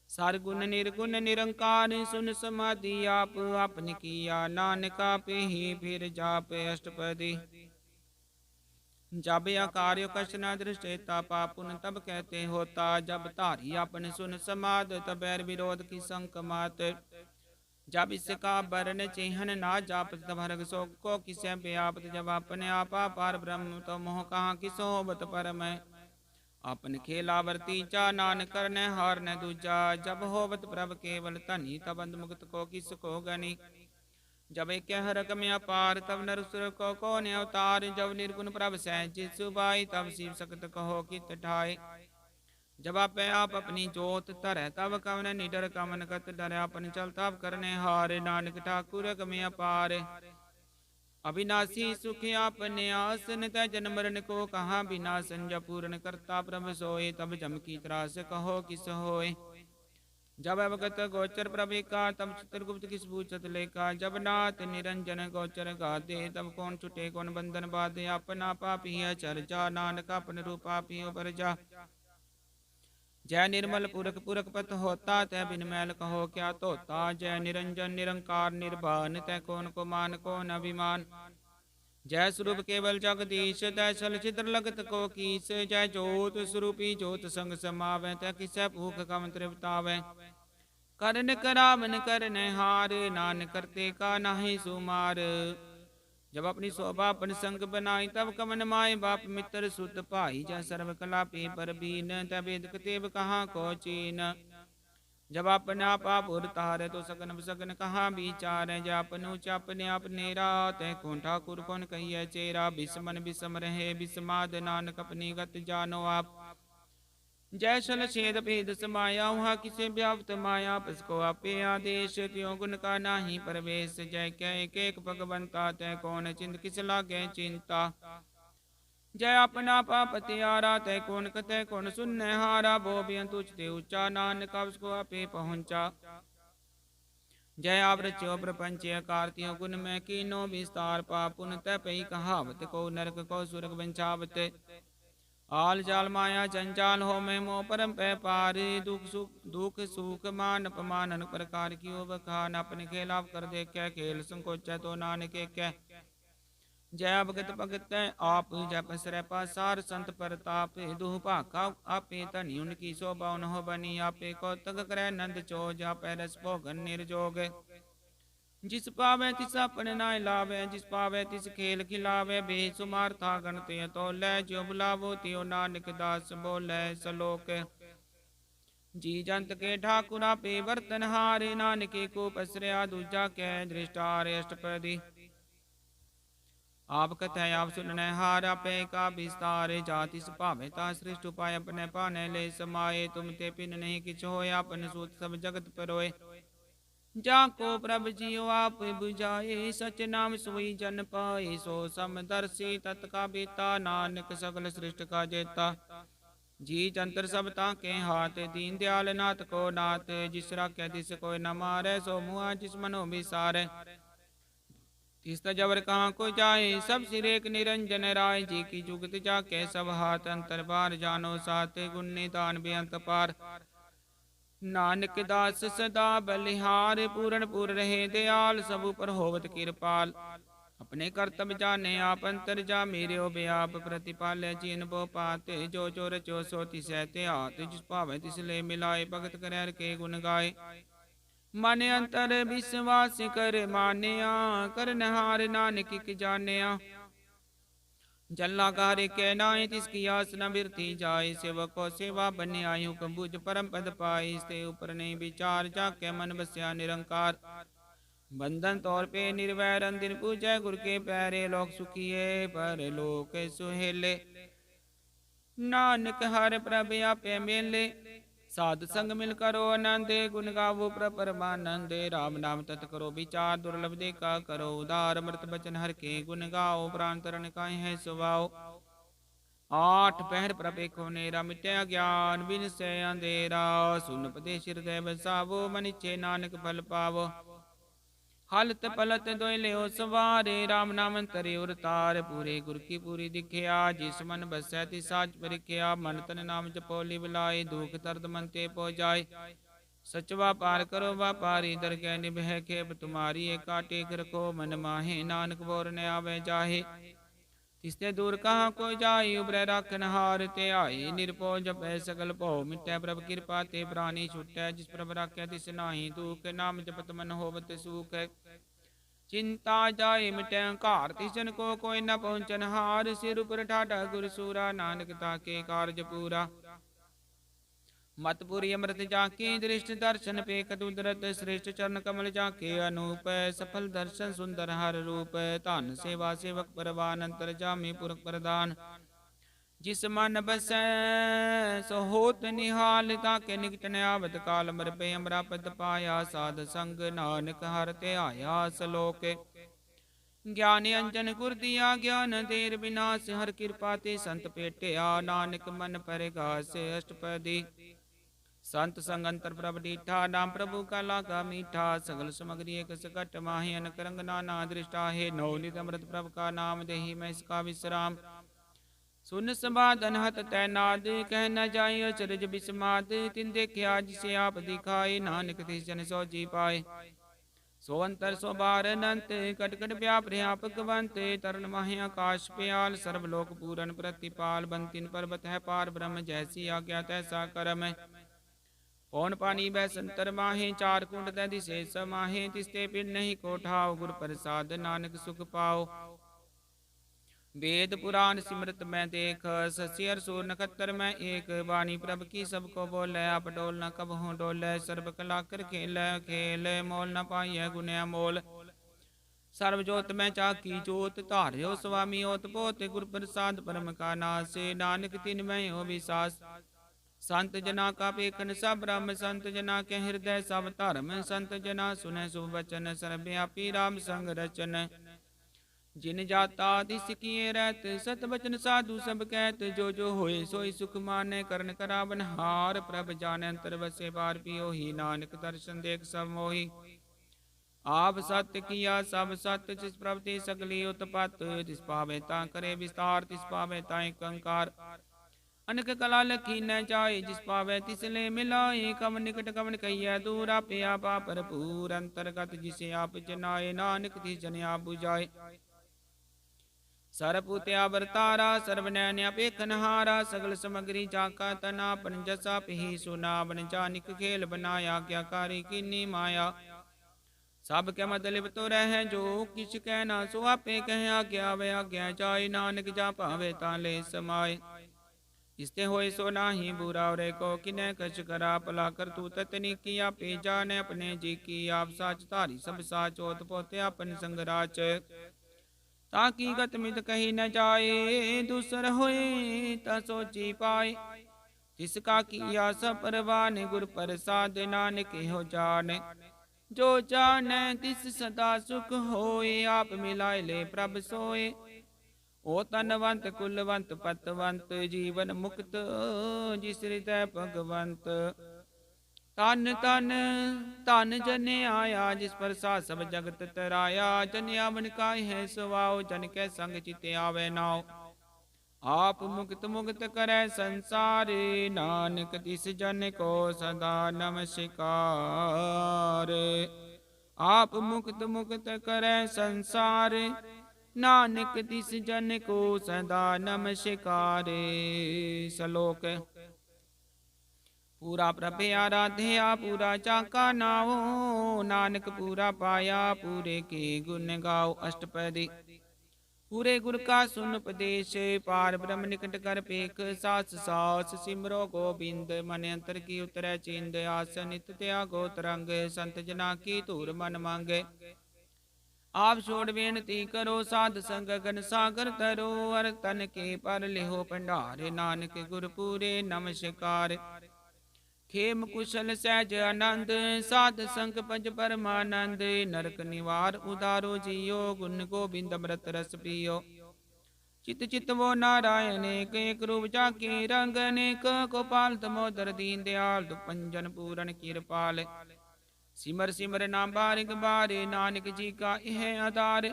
ਸਰ ਗੁਣ ਨਿਰਗੁਣ ਨਿਰੰਕਾਰ, ਸੁਨ ਸਮਾਧੀ ਆਪ ਆਪਨ ਕੀਆ। ਨਾਨਕ ਆਪੇ ਹੀ ਫਿਰ ਜਾਪ। ਅਸ਼ਟਪਦੀ जब आकार्य कष्ट न दृष्टेता, पापुन तब कहते होता। जब धारी अपन सुन समाद, तब बैर विरोध की संक मात। जब इसका बरन चिन्हन ना जापत, तब हरग शोक को किसे व्यापत। जब अपने आपा पार ब्रह्म, तो मोह कहाँ किस होबत परम। अपन खेलावर्ती चा, नानक करने हार न दूजा। जब होबत प्रभ केवल धनी, तब अंध मुक्त को किस को गनी। जब एक हरक में अपार, तब नरसुर को ने अवतार। जब निर्गुण प्रभ सहज सुबाई, तब शिव सकत कहो कित ठाए। जब आप अपनी जोत धरै, तब कवन निडर कमन कत डरै। अपन चल तब करने हार, नानक ठाकुर में अपार। अविनाशी सुख आपने आसन, तय जन्म मरण को कहाँ विनाशन। जब पूर्ण करता प्रभ सोए, तब जम की त्रास कहो किस होए। जब अवगत गोचर प्रभु का, तब चित्रगुप्त किस पूछत लेखा। जब नाथ निरंजन गोचर गादे, तब कौन छुटे कौन बंधन बाधे। अपना पापी चर्चा, नानक अपन रूप पापी पर जा। जय निर्मल पुरख पुरख पत होता, तय बिन मैल कहो क्या तोता। जय निरंजन निरंकार निर्वाण, तय कौन को मान कौन अभिमान। जय स्वरूप केवल जगदीश, तय सल छिद्र लगत को कीस। जय ज्योत स्वरूपी ज्योत संग समावै, तय किसै भूख कम तृप्तावै। करन करावन करन हार, नानक करते का नाहि सुमार। जब अपनी शोभा अपन संग बनाई, तब कमन माए बाप मित्र सुत भाई। जय सर्व कला पे पर बीन, तय वेद कतेब कहाँ को चीन। जब अपने आप उतारे, तो सगन सगन कहाँ विचार। जय अपन उच अपने आप नेरा, तय कौन ठाकुर कौन कहिए चेरा। बिस्मन बिसम रहे बिस्माद, नानक अपनी गत जानो आप। जय सल छेद भेद समाया, वहाँ किसे व्याप्त माया। पसको आपे आदेश, त्यों गुण का नाही परवेश। जय कै एक एक भगवंता, तय कौन चिंत किस लागे चिंता। जय अपना पापतियारा, तय कौन कतय कौन सुनने हारा। बो बियंत उचते ऊंचा, नानक उसको आपे पहुंचा। जय आवृत्यो प्रपंच कार्तियों गुण में कीनो विस्तार। पापुन तय पई कहावत, को नरक को सुरग बंचावत। आल जाल माया जंजाल हो मैं मोह परम पै पार। दुख सुख मान अपमान अन प्रकार की बखान। अपने खेलाप कर दे कै खेल संकोच, तो नानक कै। जय भगत भगत आप, जय पसरै पासार संत परताप। दुह भाखा आपे धनी, उनकी शोभा उन्हो बनी। आपे को तग करे नंद चोज, आपे रस भोगन निर्जोग। जिस पावे तिस अपने नाय लावे, जिस पावे तिस खेल खिलावे। बेसुमार था गणते तो लै, जो बुलावो त्यो नानक दास बोले। सलोक जी जंत के ठाकुरा पे बर्तन हारे। नानके को पसरया दूजा कै दृष्टार। अष्टपदी आप कथय आप सुनने हार, आपे का विस्तार। जाति भावे ता सृष्ट उपाय, अपने पाने ले समाये। तुम ते पिन नहीं किछ होय, अपन सूत सब जगत परोए। जाको प्रभ जियो आप बुझाए, सच नाम सोई जन पाए। सो समदर्शी तत्का बेता, नानक सगल सृष्ट का जेता। जी जंतर सब ताके हाथ, दीन दयाल नाथ को नाथ। जिस राखे तिस कोई न मारे, सो मुआ जिस मनो विसारे। तिस तजवर कहाँ को जाए, सब सिर एक निरंजन राय। जी की जुगत जाके सब हाथ, अंतर बार जानो साथ। गुण निदान बेअंत पार, नानक दास सदा बलिहार। पूर्ण पूर रहे दयाल, सब पर होवत कृपाल। अपने कर्तव्य जाने आप अंतर जा, मेरे व्याप प्रतिपाल। जीन बो पाते जो जो रचो सो तिसैते आत। जिस भावे तिस ले मिलाए, भगत कर के गुण गाए। मन अंतर विश्वास कर मानिया, कर नहार नानक की जानिया। जल्लाकार के नाय, तिसकी आस न बिरती जाए। सेवको सेवा बने आई, हुक्म बुझ परम पद पाए। इसते ऊपर नहीं विचार, जाके मन बस्या निरंकार। बंधन तौर पे निर्वैरन, दिन पूजय गुर के पैरे। लोक सुखिए पर लोक सुहेले, नानक हर प्रभ आपे मेले। साध संग मिल करो आनंदे, गुण गावो प्रभ परमानंदे। राम नाम तत् करो विचार, दुर्लभ देखा करो उदार। अमृत बचन हर के गुण गाओ, प्राण तरण काहे है सुवाओ। आठ पहर प्रभे को नेरा, मिटया ज्ञान बिन से अंधेरा। सुन उपदेश हृदय बसावो, मनिचे नानक फल पावो। हलत पलत दोय लियो सवारे, राम नाम तरे उर तार। पूरे गुर की पूरी दिखिया, जिस मन बसै तिस साच परिख्या। मन तन नाम जपो लिव लाए, दुख दर्द मन ते पो जाए। सच व्यापार करो व्यापारी, दर कै निभै खेप तुम्हारी। एका टेक रखो मन माहे, नानक बोर न आवे जाहे। तिसते दूर कहाँ कोई जाई, उबरै राखन हार ते आई। निरपो जपै सकल भौ मिटै, प्रभ कृपा ते प्राणी छुटै। जिस प्रभ राखै तिस नाही दुख, नाम जपत मन होवत सुख। चिंता जाए मिटै कार, तिस जन को कोई न पहुँचन हार। सिर उपर ठाठा गुर सूरा, नानक ताके कारज पूरा। मतपुरी अमृत जाके, दृष्ट दर्शन पेख दुदरत। श्रेष्ठ चरण कमल जाके अनूप, सफल दर्शन सुंदर हर रूप। धन सेवा सेवक परवान, अंतर जामे पुरख प्रदान। जिस मन बसै सो होत निहाल, ताके निकट न आवत काल। अमर पे अमरा पद पाया, साध संग नानक हर ते आया। सलोक ज्ञान अंजन गुर दिया, ज्ञान देर विनाश। हर कृपा ते संत पेटिया, नानक मन परगास। अष्टपदी संत संग अंतर प्रभ डीठा, नाम प्रभु का लागा मीठा। सगल समग्री एक सकट माहे, अनक रंग नाना दृष्टा है। नौ नित अमृत प्रभ का नाम, देहि मैं इसका विश्राम। सुन समाधन हत तैनाद, कह न जाय अचरज बिस्माद। तिन देखिया जिसे आप दिखाए, नानक तिस जन सो जी पाए। सो अंतर सो बार अनंत, कट कट व्याप भगवंत। तरण माहे आकाश प्याल, सर्वलोक पूरन प्रतिपाल। बंतिन पर्वत है पार ब्रह्म, जैसी आज्ञा तैसा करम। पौन पानी बै संतर माहे, चार कुंड तै दिसे समाहे। तिसते पिर नहीं कोठाओ, गुर प्रसाद नानक सुख पाओ। वेद पुराण सिमरत मैं देख, शशि अर सूर नखत्तर मैं एक। वाणी प्रभ की सबको बोलै, आप डोल न कबहूँ डोलै। सर्व कला कर खेल खेल, मोल न पाइय गुण अमोल। सर्वजोत में चाकी जोत, धार्यो स्वामी ओत पोत। गुर प्रसाद परम का नास, नानक तिन मैं हो विसास। संत जना का पेखन सब ब्रह्म, संत जना के हृदय सब धर्म। संत जना सुनै शुभ वचन, सर्वव्यापी राम संग रचन। जिन जाता दिस किए रहत, सत बचन साधु सब कहत। जो जो होए सोई सुख माने, करण करावन हार। प्रभ जान अंतर बसे बार, पियो ही नानक दर्शन देख सब मोहि। आप सत्य किया सब सत्य, जिस प्रभ ते सगली उत्पत। तिस पावे ता करे विस्तार, तिस पावे ताए कंकार। अनक कला लखी न जाए, जिस पावे तिस ले मिलाए। कवन निकट कवन कहिए दूर, आपे आपा भरपूर। अंतर्गत जिसे आप जनाए, नानक तिस जन आप बुझाए। सरपुत्या बरतारा, सर्वनैन अपेखन हारा। सगल समग्री जाका तना, पन जसा पिही सुना। बन जानिक खेल बनाया, आज्ञाकारी कीनी माया। सब के मतलब तो रह जो, किछ कहना सो आपे कह। आज्ञा वे आज्ञा जाए, नानक जा पावे ता ले समाए। इसते होए सो नाही बुरा, और को किने कछ करा। भला कर तू ततनी किया, पे जाने अपने जी की। आप साच धारी सब साच, होत पोते अपन संग राच। ताकि गत मित कही न जाए, दूसर होए ता सोची पाए। जिसका किया सब परवान, गुर प्रसाद नानक हो जान। जो जाने तिस सदा सुख होए, आप मिलाए ले प्रभ सोए। ओ तनवंत कुलवंत पतवंत, जीवन मुक्त जिस हृदय भगवंत। तन तन धन जन आया, जिस पर सा सब जगत तराया। जन आवन का है सुवाओ, जन के संग चिते आवे नाओ। आप मुक्त मुक्त करे संसार, नानक तिस जन को सदा नमस्कार। आप मुक्त मुक्त करे संसार, नानक तिस जन को सदा नमस्कार। सलोक पूरा प्रभे आराध्या, पूरा चाका नाओ। नानक पूरा पाया, पूरे के गुण गाओ। अष्टपदी पूरे गुर का सुन उपदेश, पार ब्रह्म निकट कर पेख। सास सास सिमरो गोबिंद, मन अंतर की उतरै चिंद। आस नित त्यागो तरंग, संत जना की धूर मन मांगे। आप छोड़ बेनती करो, साध संग गन सागर तरो। अर तन के पर लिहो भंडार, नानक गुर पूरे नमस्कार। खेम कुशल सहज आनंद, साध संग पंज परमानंद। नरक निवार उदारो जियो, गुण गोबिंद अमृत रस पियो। चित चित वो नारायण एक, एक रूप जाके रंग अनेक। गोपाल तमोदर दीन दयाल, दुपंजन पूरन कृपाल। सिमर सिमर नाम बारिक बारे, नानक जी का यह आधार।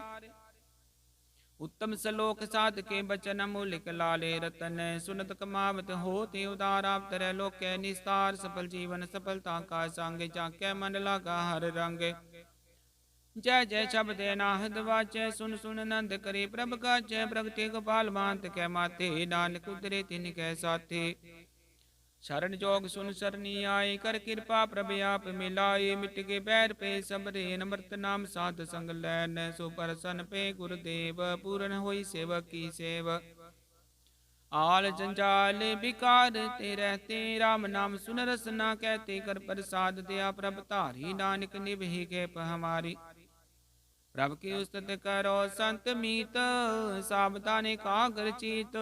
उत्तम सलोक साध के बचन अमूलिक लाले रतन। सुनत कमावत होते उदार, आप तरह लोक निस्तार। सफल जीवन सफलता का संग, जाके मन लागा हर रंग। जय जय शब्द नाहद वाचै, सुन सुन नंद करे प्रभ काचै। प्रगटे गोपाल मांत कै माते, नानक उतरे तिन कै साथे। शरण जोग सुन सरनी आए, कर कृपा प्रभ आप मिलाए। मिट के बैर पे सबरे, नमृत नाम साध संग लैन। सो परसन पे गुरुदेव, पूरन होई सेवक की सेव। आल जंजाल बिकार ते रहते, राम नाम सुन रसना कहते। कर प्रसाद दिया प्रभ धारी, नानक निभहि के हमारी। प्रभ की उस्तत करो संत मीत, सावधाने कागर चीत।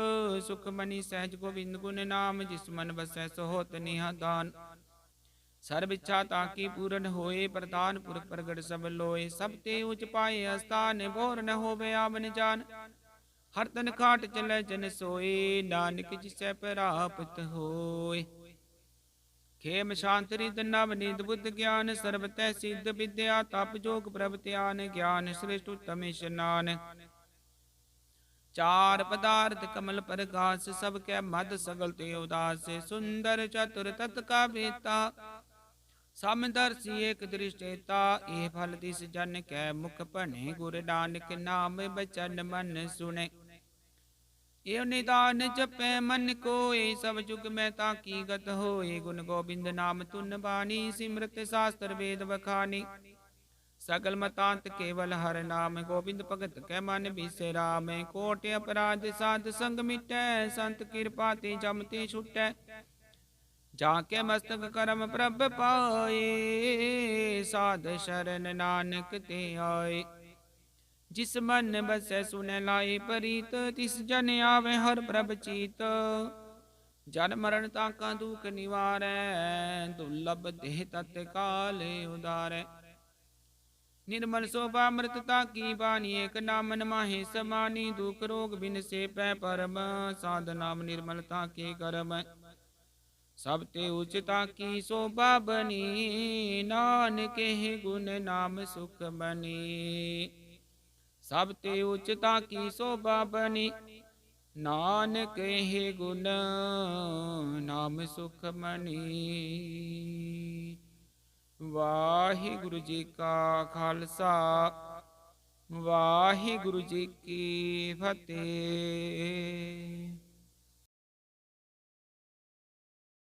सुख मनी सहज गोविंद गुण नाम, जिस मन बसै सो होत निहादान। सर्व इच्छा ताकी पूर्ण होए, प्रधान पुरख प्रगट सब लोए। सब ते उच पाए स्थान, बोर न होवे आवन जान। हर तन खाट चले जन सोए, नानक जिसै प्राप्त होए। खेम शांत रिद नव निध बुद्ध ज्ञान, सर्व तै सिद्ध विद्या। तप जोग प्रभ ध्यान, ज्ञान श्रेष्ठ उत्तम स्नान। चार पदार्थ कमल प्रकाश, सब कै मद सगल ते उदास। सुंदर चतुर तत का बेता, समदर्शी एक दृष्टेता। ये फल दिस जन कै मुख भने, गुर नानक नाम बचन मन सुने। एव निदान जपै मन कोय, सब जुग में ताकी गत होय। गुण गोबिंद नाम तुन बानी, सिमरत शास्त्र वेद बखानी। सकल मतांत केवल हर नाम, गोविंद भगत कै मन बिसराम। कोट अपराध साध संग मिटै, संत कृपा ते जम ते छुटै। जाके मस्तक करम प्रभ पाए, साध शरण नानक ते आए। जिस मन बसै सुनै लाए परीत, तिस जन आवे हर प्रभ चीत। जन मरण ताका दुख निवारै, दुर्लभ देह तत्काल उदारै। निर्मल शोभा अमृतता की बानी, एक नाम मन माहे समानी। दुख रोग बिन से पै परम, साध नाम निर्मलता के करम। सब ते उचता की शोभा बनी, नानक के गुण नाम सुख बनी। सब ते उचता की शोभा बनी, नानक हे गुण नाम सुख मनी। वाहिगुरु जी का खालसा, वाहिगुरु जी की फतेह।